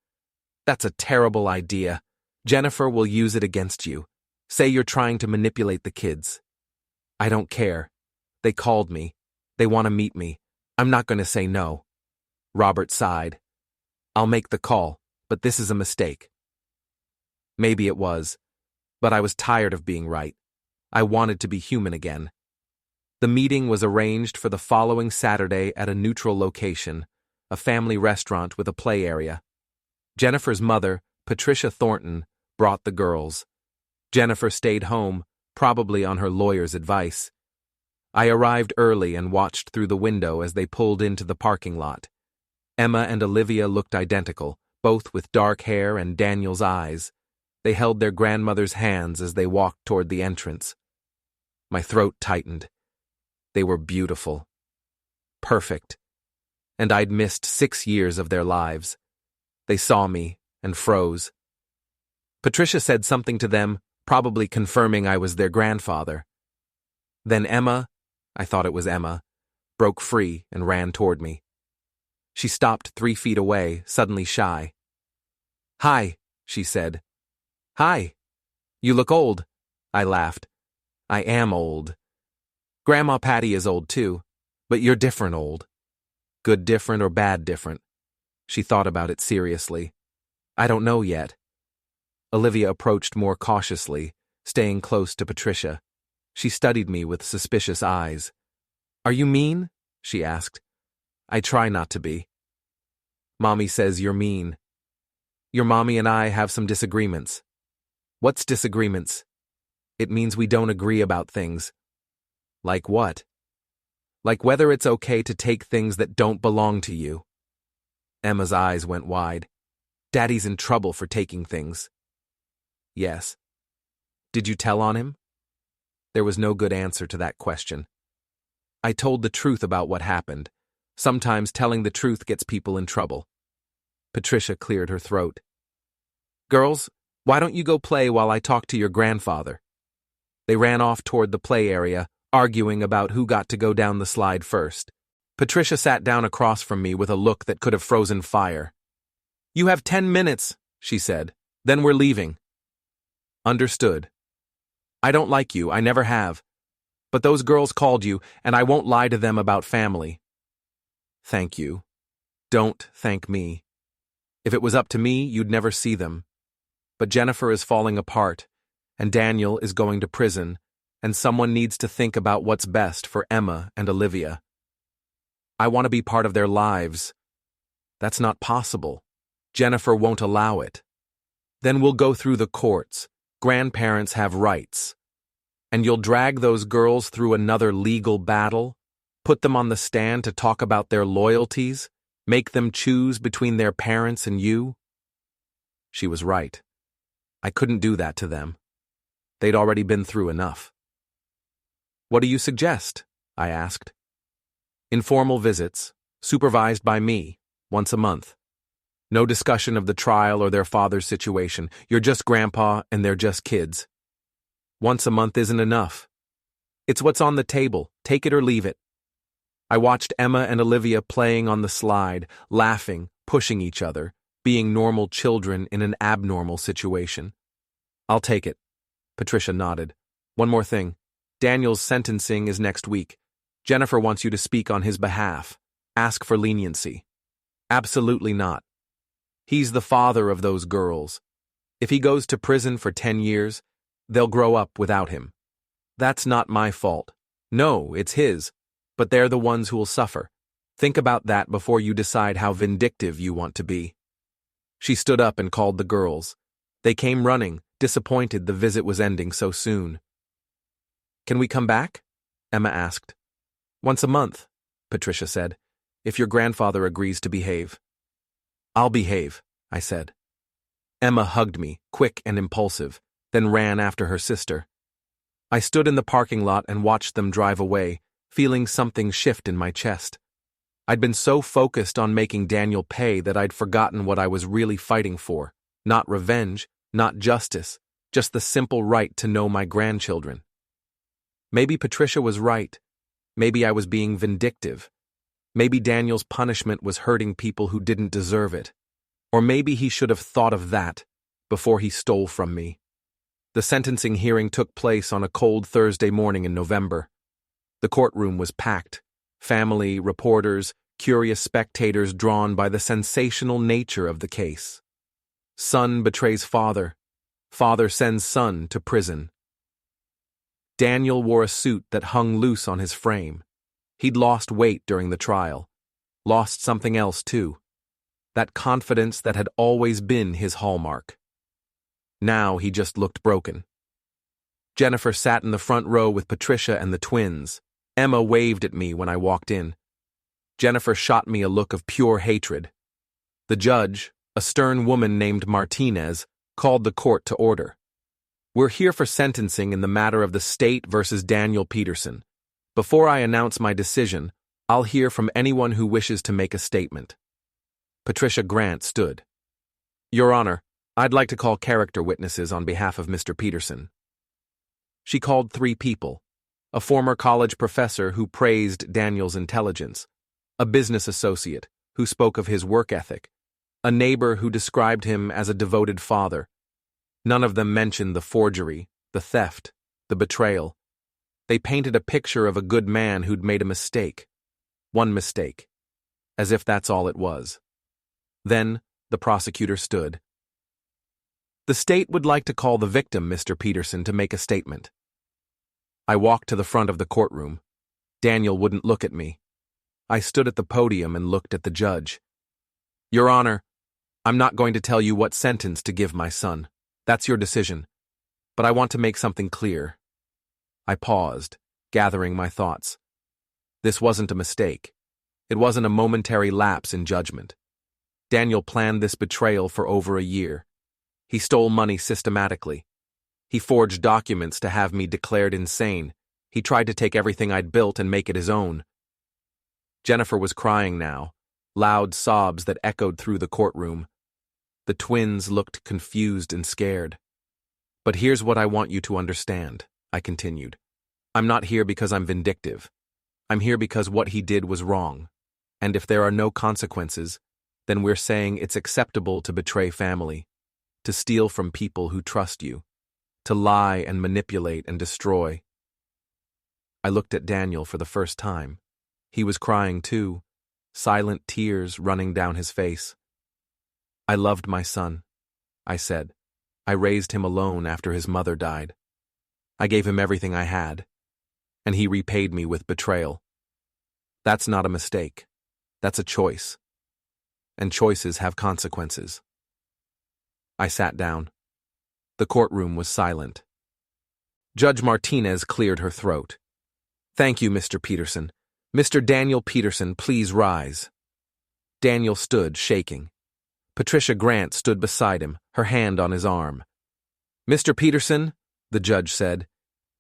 Speaker 1: That's a terrible idea. Jennifer will use it against you. Say you're trying to manipulate the kids. I don't care. They called me. They want to meet me. I'm not going to say no. Robert sighed. I'll make the call, but this is a mistake. Maybe it was, but I was tired of being right. I wanted to be human again. The meeting was arranged for the following Saturday at a neutral location, a family restaurant with a play area. Jennifer's mother, Patricia Thornton, brought the girls. Jennifer stayed home, probably on her lawyer's advice. I arrived early and watched through the window as they pulled into the parking lot. Emma and Olivia looked identical, both with dark hair and Daniel's eyes. They held their grandmother's hands as they walked toward the entrance. My throat tightened. They were beautiful. Perfect. And I'd missed 6 years of their lives. They saw me and froze. Patricia said something to them, probably confirming I was their grandfather. Then Emma, I thought it was Emma, broke free and ran toward me. She stopped 3 feet away, suddenly shy. Hi, she said. Hi. You look old. I laughed. I am old. Grandma Patty is old too, but you're different old. Good different or bad different? She thought about it seriously. I don't know yet. Olivia approached more cautiously, staying close to Patricia. She studied me with suspicious eyes. "Are you mean?" she asked. "I try not to be." "Mommy says you're mean." "Your mommy and I have some disagreements." "What's disagreements?" "It means we don't agree about things." "Like what?" "Like whether it's okay to take things that don't belong to you." Emma's eyes went wide. "Daddy's in trouble for taking things." "Yes." "Did you tell on him?" There was no good answer to that question. I told the truth about what happened. Sometimes telling the truth gets people in trouble. Patricia cleared her throat. "Girls, why don't you go play while I talk to your grandfather?" They ran off toward the play area, arguing about who got to go down the slide first. Patricia sat down across from me with a look that could have frozen fire. "You have 10 minutes, she said. "Then we're leaving." "Understood. I don't like you, I never have. But those girls called you, and I won't lie to them about family." "Thank you. Don't thank me. If it was up to me, you'd never see them. But Jennifer is falling apart, and Daniel is going to prison, and someone needs to think about what's best for Emma and Olivia. I want to be part of their lives. That's not possible. Jennifer won't allow it. Then we'll go through the courts. Grandparents have rights. And you'll drag those girls through another legal battle? Put them on the stand to talk about their loyalties? Make them choose between their parents and you?" She was right. I couldn't do that to them. They'd already been through enough. "What do you suggest?" I asked. "Informal visits, supervised by me, once a month. No discussion of the trial or their father's situation. You're just grandpa and they're just kids. Once a month isn't enough. It's what's on the table, take it or leave it." I watched Emma and Olivia playing on the slide, laughing, pushing each other, being normal children in an abnormal situation. "I'll take it." Patricia nodded. "One more thing. Daniel's sentencing is next week. Jennifer wants you to speak on his behalf. Ask for leniency." "Absolutely not. He's the father of those girls. If he goes to prison for 10 years, they'll grow up without him. That's not my fault. No, it's his. But they're the ones who'll suffer. Think about that before you decide how vindictive you want to be." She stood up and called the girls. They came running, disappointed the visit was ending so soon. "Can we come back?" Emma asked. "Once a month," Patricia said, "if your grandfather agrees to behave." "I'll behave," I said. Emma hugged me, quick and impulsive, then ran after her sister. I stood in the parking lot and watched them drive away, feeling something shift in my chest. I'd been so focused on making Daniel pay that I'd forgotten what I was really fighting for. Not revenge, not justice, just the simple right to know my grandchildren. Maybe Patricia was right. Maybe I was being vindictive. Maybe Daniel's punishment was hurting people who didn't deserve it. Or maybe he should have thought of that before he stole from me. The sentencing hearing took place on a cold Thursday morning in November. The courtroom was packed. Family, reporters, curious spectators drawn by the sensational nature of the case. Son betrays father. Father sends son to prison. Daniel wore a suit that hung loose on his frame. He'd lost weight during the trial. Lost something else, too. That confidence that had always been his hallmark. Now he just looked broken. Jennifer sat in the front row with Patricia and the twins. Emma waved at me when I walked in. Jennifer shot me a look of pure hatred. The judge, a stern woman named Martinez, called the court to order. "We're here for sentencing in the matter of the state versus Daniel Peterson. Before I announce my decision, I'll hear from anyone who wishes to make a statement." Patricia Grant stood. "Your Honor, I'd like to call character witnesses on behalf of Mr. Peterson." She called 3 people. A former college professor who praised Daniel's intelligence, a business associate who spoke of his work ethic, a neighbor who described him as a devoted father. None of them mentioned the forgery, the theft, the betrayal. They painted a picture of a good man who'd made a mistake. One mistake. As if that's all it was. Then the prosecutor stood. The state would like to call the victim, Mr. Peterson, to make a statement. I walked to the front of the courtroom. Daniel wouldn't look at me. I stood at the podium and looked at the judge. Your Honor, I'm not going to tell you what sentence to give my son. That's your decision. But I want to make something clear. I paused, gathering my thoughts. This wasn't a mistake. It wasn't a momentary lapse in judgment. Daniel planned this betrayal for over a year. He stole money systematically. He forged documents to have me declared insane. He tried to take everything I'd built and make it his own. Jennifer was crying now, loud sobs that echoed through the courtroom. The twins looked confused and scared. But here's what I want you to understand, I continued. I'm not here because I'm vindictive. I'm here because what he did was wrong. And if there are no consequences, then we're saying it's acceptable to betray family, to steal from people who trust you, to lie and manipulate and destroy. I looked at Daniel for the first time. He was crying too, silent tears running down his face. I loved my son, I said. I raised him alone after his mother died. I gave him everything I had, and he repaid me with betrayal. That's not a mistake. That's a choice. And choices have consequences. I sat down. The courtroom was silent. Judge Martinez cleared her throat. Thank you, Mr. Peterson. Mr. Daniel Peterson, please rise. Daniel stood, shaking. Patricia Grant stood beside him, her hand on his arm. Mr. Peterson, the judge said,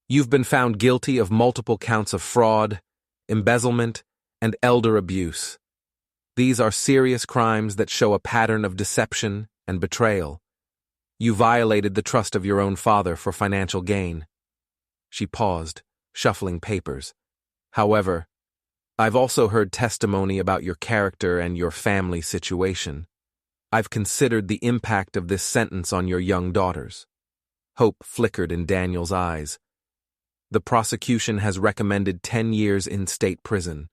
Speaker 1: you've been found guilty of multiple counts of fraud, embezzlement, and elder abuse. These are serious crimes that show a pattern of deception and betrayal. You violated the trust of your own father for financial gain. She paused, shuffling papers. However, I've also heard testimony about your character and your family situation. I've considered the impact of this sentence on your young daughters. Hope flickered in Daniel's eyes. The prosecution has recommended 10 years in state prison.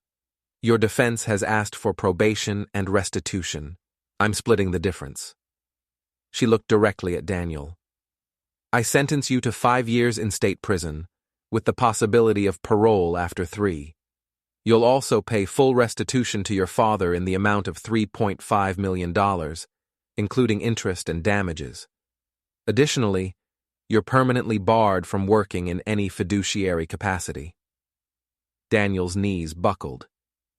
Speaker 1: Your defense has asked for probation and restitution. I'm splitting the difference. She looked directly at Daniel. I sentence you to 5 years in state prison, with the possibility of parole after 3. You'll also pay full restitution to your father in the amount of $3.5 million, including interest and damages. Additionally, you're permanently barred from working in any fiduciary capacity. Daniel's knees buckled.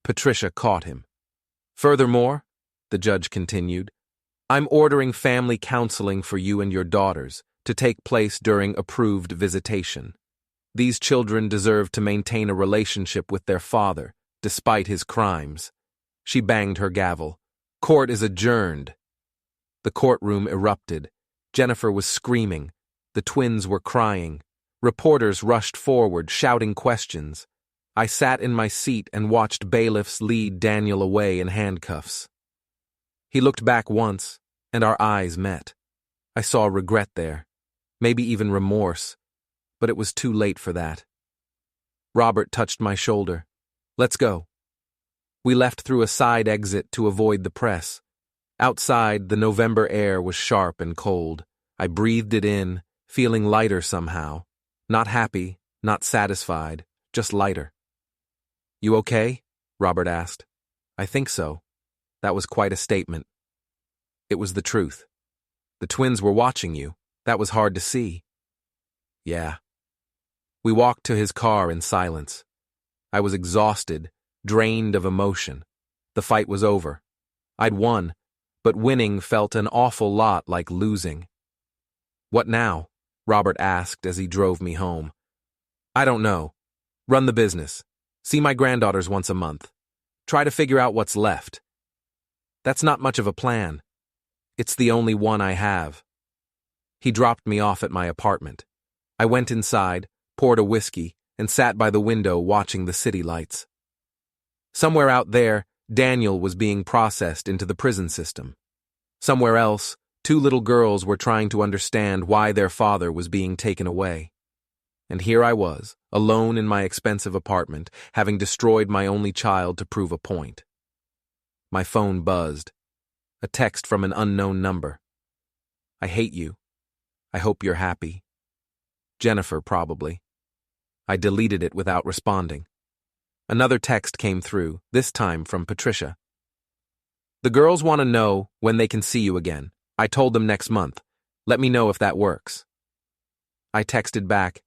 Speaker 1: Patricia caught him. Furthermore, the judge continued, I'm ordering family counseling for you and your daughters to take place during approved visitation. These children deserve to maintain a relationship with their father, despite his crimes. She banged her gavel. Court is adjourned. The courtroom erupted. Jennifer was screaming. The twins were crying. Reporters rushed forward, shouting questions. I sat in my seat and watched bailiffs lead Daniel away in handcuffs. He looked back once, and our eyes met. I saw regret there, maybe even remorse, but it was too late for that. Robert touched my shoulder. Let's go. We left through a side exit to avoid the press. Outside, the November air was sharp and cold. I breathed it in, feeling lighter somehow. Not happy, not satisfied, just lighter. You okay? Robert asked. I think so. That was quite a statement. It was the truth. The twins were watching you. That was hard to see. Yeah. We walked to his car in silence. I was exhausted, drained of emotion. The fight was over. I'd won, but winning felt an awful lot like losing. What now? Robert asked as he drove me home. I don't know. Run the business. See my granddaughters once a month. Try to figure out what's left. That's not much of a plan. It's the only one I have. He dropped me off at my apartment. I went inside, poured a whiskey, and sat by the window watching the city lights. Somewhere out there, Daniel was being processed into the prison system. Somewhere else, 2 little girls were trying to understand why their father was being taken away. And here I was, alone in my expensive apartment, having destroyed my only child to prove a point. My phone buzzed. A text from an unknown number. I hate you. I hope you're happy. Jennifer, probably. I deleted it without responding. Another text came through, this time from Patricia. The girls want to know when they can see you again. I told them next month. Let me know if that works. I texted back,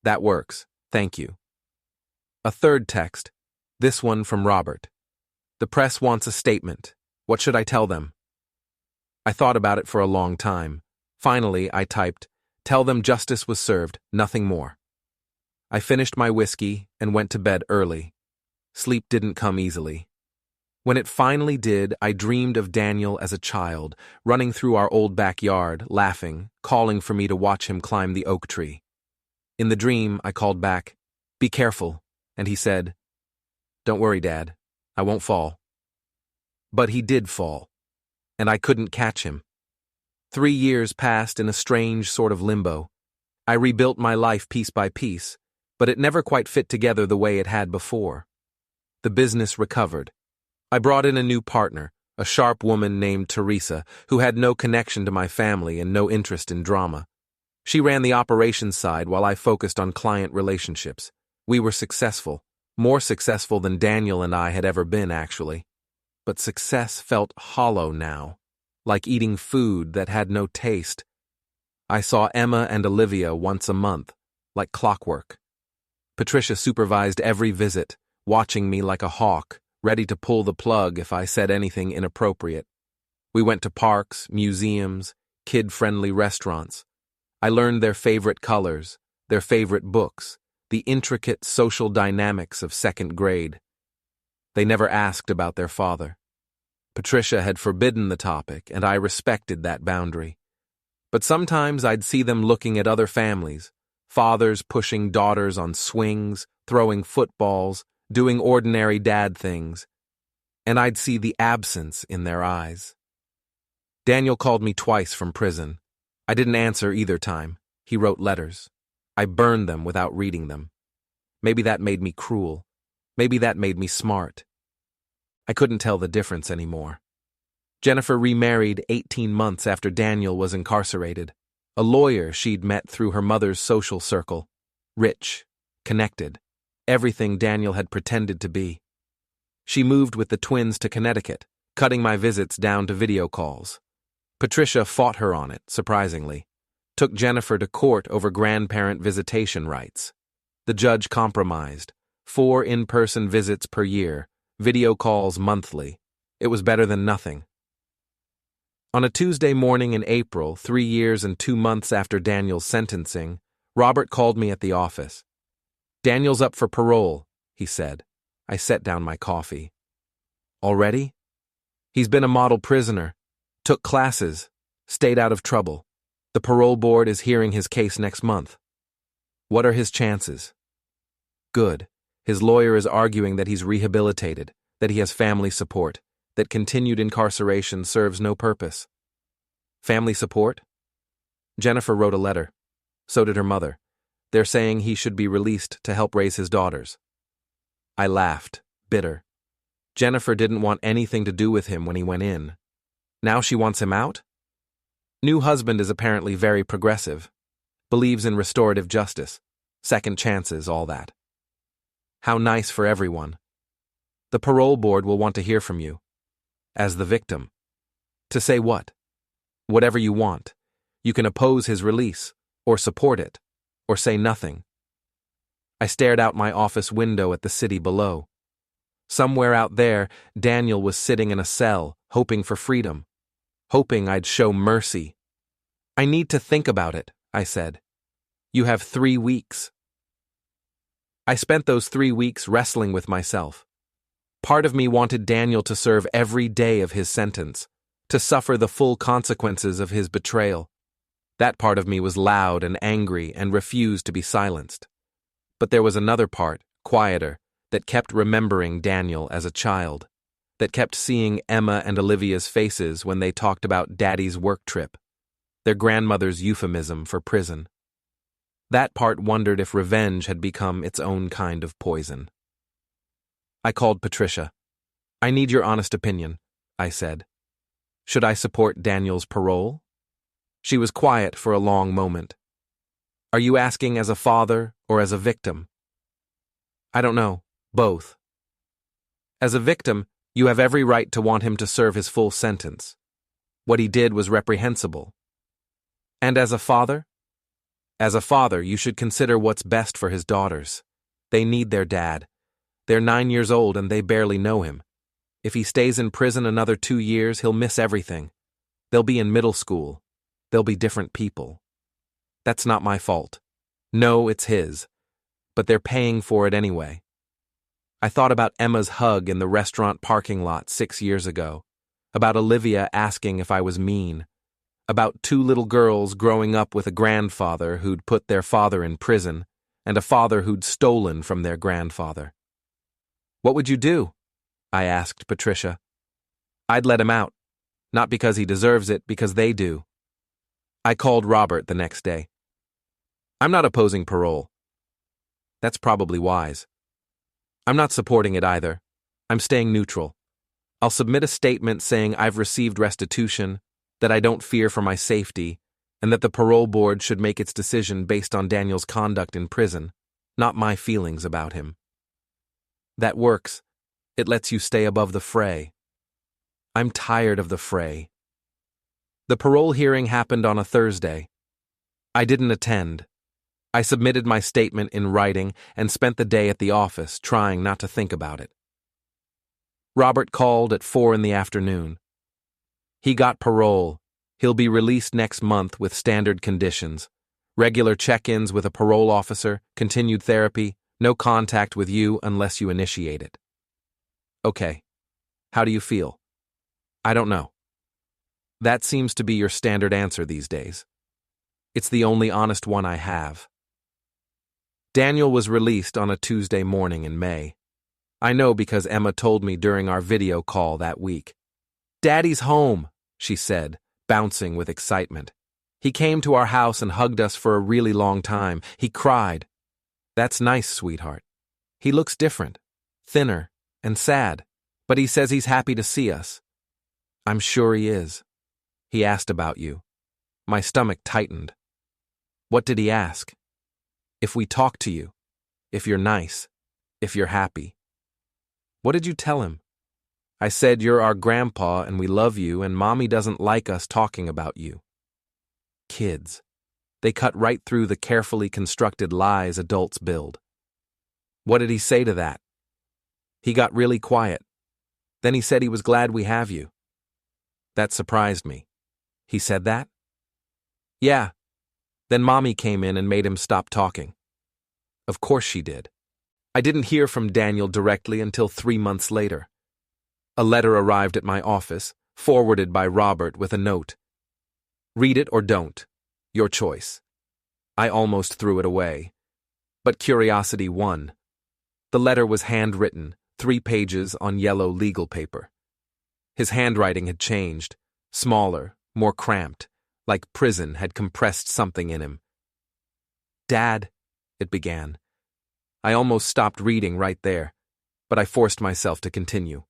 Speaker 1: that works, thank you. A third text, this one from Robert. The press wants a statement. What should I tell them? I thought about it for a long time. Finally, I typed, tell them justice was served, nothing more. I finished my whiskey and went to bed early. Sleep didn't come easily. When it finally did, I dreamed of Daniel as a child, running through our old backyard, laughing, calling for me to watch him climb the oak tree. In the dream, I called back, be careful, and he said, don't worry, Dad, I won't fall. But he did fall, and I couldn't catch him. 3 years passed in a strange sort of limbo. I rebuilt my life piece by piece, but it never quite fit together the way it had before. The business recovered. I brought in a new partner, a sharp woman named Teresa, who had no connection to my family and no interest in drama. She ran the operations side while I focused on client relationships. We were successful, more successful than Daniel and I had ever been, actually. But success felt hollow now, like eating food that had no taste. I saw Emma and Olivia once a month, like clockwork. Patricia supervised every visit, watching me like a hawk, ready to pull the plug if I said anything inappropriate. We went to parks, museums, kid-friendly restaurants. I learned their favorite colors, their favorite books, the intricate social dynamics of second grade. They never asked about their father. Patricia had forbidden the topic, and I respected that boundary. But sometimes I'd see them looking at other families, fathers pushing daughters on swings, throwing footballs, doing ordinary dad things, and I'd see the absence in their eyes. Daniel called me twice from prison. I didn't answer either time. He wrote letters. I burned them without reading them. Maybe that made me cruel. Maybe that made me smart. I couldn't tell the difference anymore. Jennifer remarried 18 months after Daniel was incarcerated. A lawyer she'd met through her mother's social circle. Rich, connected. Everything Daniel had pretended to be. She moved with the twins to Connecticut, cutting my visits down to video calls. Patricia fought her on it, surprisingly. Took Jennifer to court over grandparent visitation rights. The judge compromised. 4 in-person visits per year, video calls monthly. It was better than nothing. On a Tuesday morning in April, 3 years and 2 months after Daniel's sentencing, Robert called me at the office. Daniel's up for parole, he said. I set down my coffee. Already? He's been a model prisoner, took classes, stayed out of trouble. The parole board is hearing his case next month. What are his chances? Good. His lawyer is arguing that he's rehabilitated, that he has family support, that continued incarceration serves no purpose. Family support? Jennifer wrote a letter. So did her mother. They're saying he should be released to help raise his daughters. I laughed, bitter. Jennifer didn't want anything to do with him when he went in. Now she wants him out? New husband is apparently very progressive. Believes in restorative justice, second chances, all that. How nice for everyone. The parole board will want to hear from you. As the victim. To say what? Whatever you want. You can oppose his release, or support it, or say nothing. I stared out my office window at the city below. Somewhere out there, Daniel was sitting in a cell, hoping for freedom. Hoping I'd show mercy. I need to think about it, I said. You have 3 weeks. I spent those 3 weeks wrestling with myself. Part of me wanted Daniel to serve every day of his sentence, to suffer the full consequences of his betrayal. That part of me was loud and angry and refused to be silenced. But there was another part, quieter, that kept remembering Daniel as a child, that kept seeing Emma and Olivia's faces when they talked about Daddy's work trip, their grandmother's euphemism for prison. That part wondered if revenge had become its own kind of poison. I called Patricia. I need your honest opinion, I said. Should I support Daniel's parole? She was quiet for a long moment. Are you asking as a father or as a victim? I don't know. Both. As a victim, you have every right to want him to serve his full sentence. What he did was reprehensible. And as a father? As a father, you should consider what's best for his daughters. They need their dad. They're 9 years old and they barely know him. If he stays in prison another 2 years, he'll miss everything. They'll be in middle school. They'll be different people. That's not my fault. No, it's his. But they're paying for it anyway. I thought about Emma's hug in the restaurant parking lot 6 years ago, about Olivia asking if I was mean, about 2 little girls growing up with a grandfather who'd put their father in prison and a father who'd stolen from their grandfather. What would you do? I asked Patricia. I'd let him out, not because he deserves it, because they do. I called Robert the next day. I'm not opposing parole. That's probably wise. I'm not supporting it either. I'm staying neutral. I'll submit a statement saying I've received restitution, that I don't fear for my safety, and that the parole board should make its decision based on Daniel's conduct in prison, not my feelings about him. That works. It lets you stay above the fray. I'm tired of the fray. The parole hearing happened on a Thursday. I didn't attend. I submitted my statement in writing and spent the day at the office trying not to think about it. Robert called at 4 in the afternoon. He got parole. He'll be released next month with standard conditions. Regular check-ins with a parole officer, continued therapy, no contact with you unless you initiate it. Okay. How do you feel? I don't know. That seems to be your standard answer these days. It's the only honest one I have. Daniel was released on a Tuesday morning in May. I know because Emma told me during our video call that week. Daddy's home, she said, bouncing with excitement. He came to our house and hugged us for a really long time. He cried. That's nice, sweetheart. He looks different, thinner, and sad, but he says he's happy to see us. I'm sure he is. He asked about you. My stomach tightened. What did he ask? If we talk to you, if you're nice, if you're happy. What did you tell him? I said you're our grandpa and we love you and Mommy doesn't like us talking about you. Kids. They cut right through the carefully constructed lies adults build. What did he say to that? He got really quiet. Then he said he was glad we have you. That surprised me. He said that? Yeah. Then Mommy came in and made him stop talking. Of course she did. I didn't hear from Daniel directly until 3 months later. A letter arrived at my office, forwarded by Robert with a note. Read it or don't. Your choice. I almost threw it away. But curiosity won. The letter was handwritten, 3 pages on yellow legal paper. His handwriting had changed, smaller, more cramped, like prison had compressed something in him. Dad, it began. I almost stopped reading right there, but I forced myself to continue.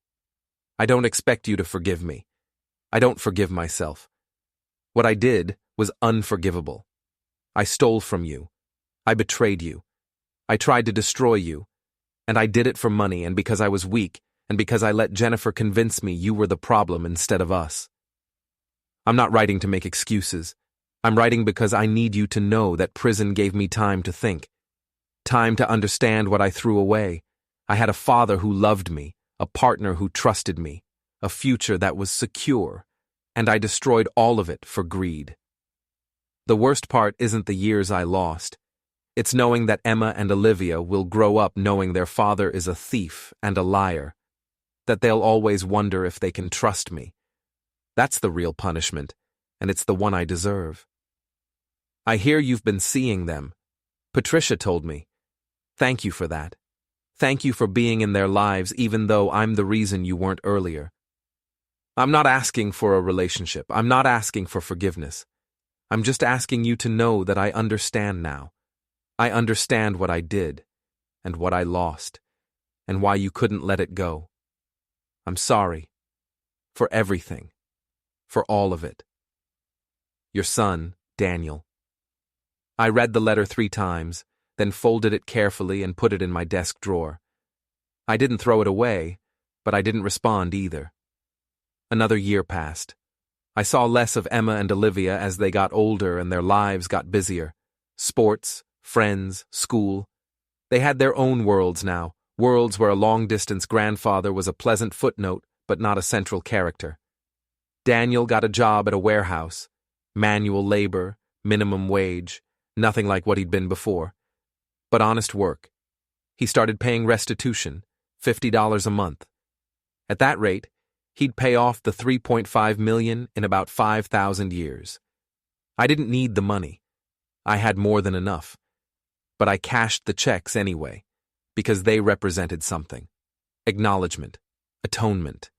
Speaker 1: I don't expect you to forgive me. I don't forgive myself. What I did was unforgivable. I stole from you. I betrayed you. I tried to destroy you. And I did it for money and because I was weak and because I let Jennifer convince me you were the problem instead of us. I'm not writing to make excuses. I'm writing because I need you to know that prison gave me time to think. Time to understand what I threw away. I had a father who loved me, a partner who trusted me, a future that was secure, and I destroyed all of it for greed. The worst part isn't the years I lost. It's knowing that Emma and Olivia will grow up knowing their father is a thief and a liar, that they'll always wonder if they can trust me. That's the real punishment, and it's the one I deserve. I hear you've been seeing them. Patricia told me. Thank you for that. Thank you for being in their lives even though I'm the reason you weren't earlier. I'm not asking for a relationship. I'm not asking for forgiveness. I'm just asking you to know that I understand now. I understand what I did, and what I lost, and why you couldn't let it go. I'm sorry. For everything. For all of it. Your son, Daniel. I read the letter 3 times, then folded it carefully and put it in my desk drawer. I didn't throw it away, but I didn't respond either. Another year passed. I saw less of Emma and Olivia as they got older and their lives got busier. Sports, friends, school. They had their own worlds now, worlds where a long-distance grandfather was a pleasant footnote but not a central character. Daniel got a job at a warehouse. Manual labor, minimum wage, nothing like what he'd been before. But honest work. He started paying restitution, $50 a month. At that rate, he'd pay off the $3.5 million in about 5,000 years. I didn't need the money. I had more than enough. But I cashed the checks anyway, because they represented something. Acknowledgement, atonement,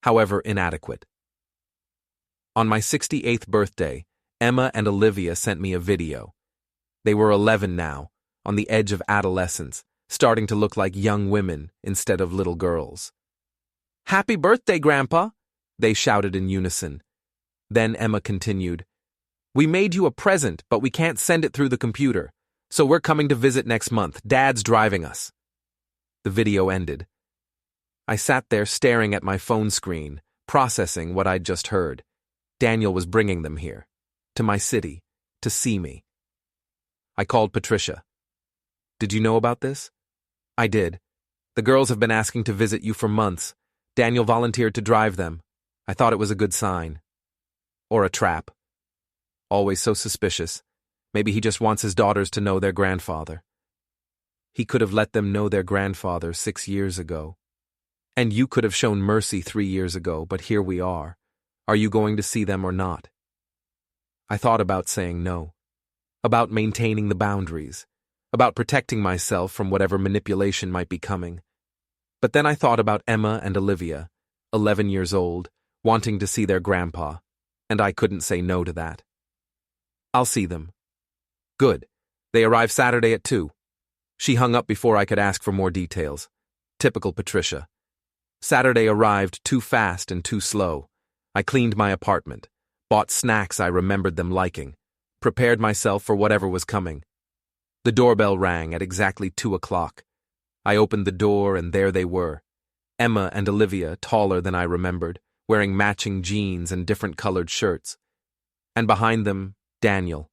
Speaker 1: however inadequate. On my 68th birthday, Emma and Olivia sent me a video. They were 11 now, on the edge of adolescence, starting to look like young women instead of little girls. "Happy birthday, Grandpa!" they shouted in unison. Then Emma continued, "We made you a present, but we can't send it through the computer, so we're coming to visit next month. Dad's driving us." The video ended. I sat there staring at my phone screen, processing what I'd just heard. Daniel was bringing them here, to my city, to see me. I called Patricia. "Did you know about this?" "I did. The girls have been asking to visit you for months. Daniel volunteered to drive them. I thought it was a good sign. Or a trap. Always so suspicious. Maybe he just wants his daughters to know their grandfather. He could have let them know their grandfather 6 years ago. And you could have shown mercy 3 years ago, but here we are. Are you going to see them or not?" I thought about saying no. About maintaining the boundaries. About protecting myself from whatever manipulation might be coming. But then I thought about Emma and Olivia, 11 years old, wanting to see their grandpa, and I couldn't say no to that. "I'll see them." "Good. They arrive Saturday at 2. She hung up before I could ask for more details. Typical Patricia. Saturday arrived too fast and too slow. I cleaned my apartment, bought snacks I remembered them liking, prepared myself for whatever was coming. The doorbell rang at exactly 2 o'clock. I opened the door and there they were. Emma and Olivia, taller than I remembered, wearing matching jeans and different colored shirts. And behind them, Daniel.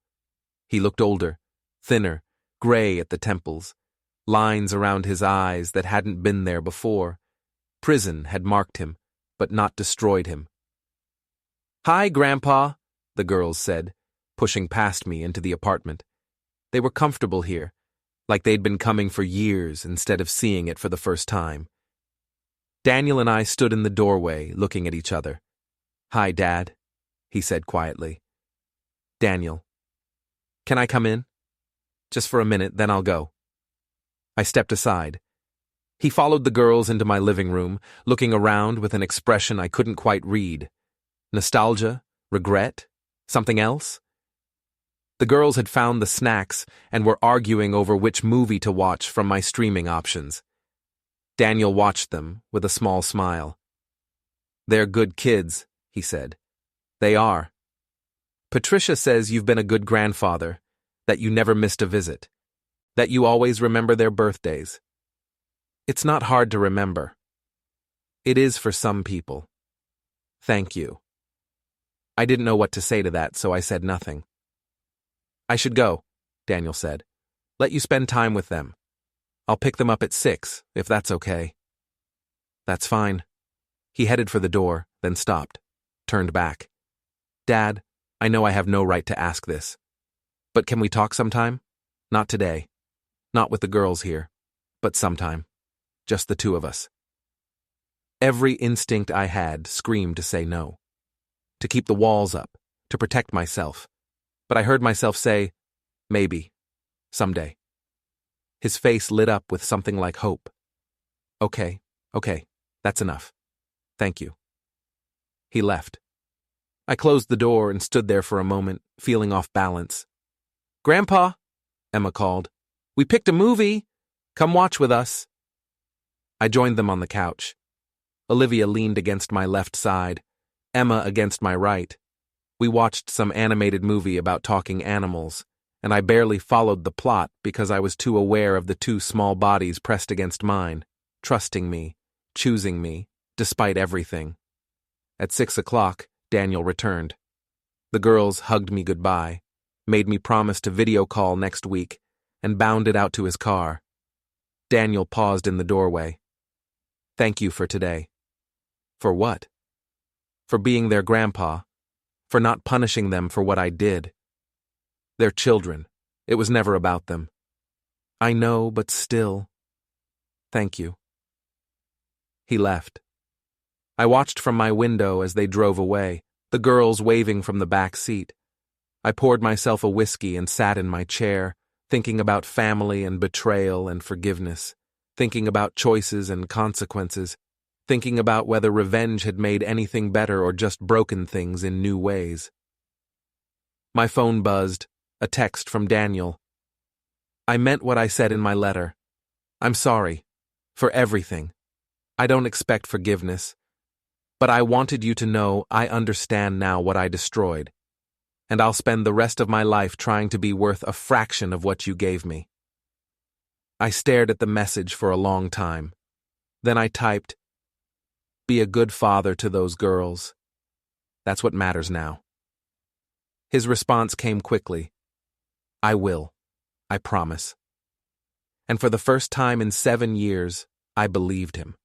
Speaker 1: He looked older, thinner, gray at the temples, lines around his eyes that hadn't been there before. Prison had marked him, but not destroyed him. "Hi, Grandpa," the girls said, pushing past me into the apartment. They were comfortable here, like they'd been coming for years instead of seeing it for the first time. Daniel and I stood in the doorway, looking at each other. "Hi, Dad," he said quietly. "Daniel, can I come in? Just for a minute, then I'll go." I stepped aside. He followed the girls into my living room, looking around with an expression I couldn't quite read. Nostalgia? Regret? Something else? The girls had found the snacks and were arguing over which movie to watch from my streaming options. Daniel watched them with a small smile. "They're good kids," he said. "They are. Patricia says you've been a good grandfather, that you never missed a visit, that you always remember their birthdays. It's not hard to remember. It is for some people. Thank you." I didn't know what to say to that, so I said nothing. "I should go," Daniel said. "Let you spend time with them. I'll pick them up at 6, if that's okay." "That's fine." He headed for the door, then stopped, turned back. "Dad, I know I have no right to ask this, but can we talk sometime? Not today. Not with the girls here, but sometime. Just the two of us." Every instinct I had screamed to say no. To keep the walls up, to protect myself. But I heard myself say, "Maybe. Someday." His face lit up with something like hope. Okay, that's enough. Thank you." He left. I closed the door and stood there for a moment, feeling off balance. "Grandpa," Emma called, "we picked a movie. Come watch with us." I joined them on the couch. Olivia leaned against my left side, Emma against my right. We watched some animated movie about talking animals, and I barely followed the plot because I was too aware of the two small bodies pressed against mine, trusting me, choosing me, despite everything. At 6 o'clock, Daniel returned. The girls hugged me goodbye, made me promise to video call next week, and bounded out to his car. Daniel paused in the doorway. Thank you for today. For what? For being their grandpa, for not punishing them for what I did. They're children. It was never about them. I know, but still. Thank you. He left. I watched from my window as they drove away, the girls waving from the back seat. I poured myself a whiskey and sat in my chair, thinking about family and betrayal and forgiveness, thinking about choices and consequences, thinking about whether revenge had made anything better or just broken things in new ways. My phone buzzed, a text from Daniel. I meant what I said in my letter. I'm sorry. For everything. I don't expect forgiveness. But I wanted you to know I understand now what I destroyed. And I'll spend the rest of my life trying to be worth a fraction of what you gave me. I stared at the message for a long time. Then I typed, be a good father to those girls. That's what matters now. His response came quickly. I will. I promise. And for the first time in 7 years, I believed him.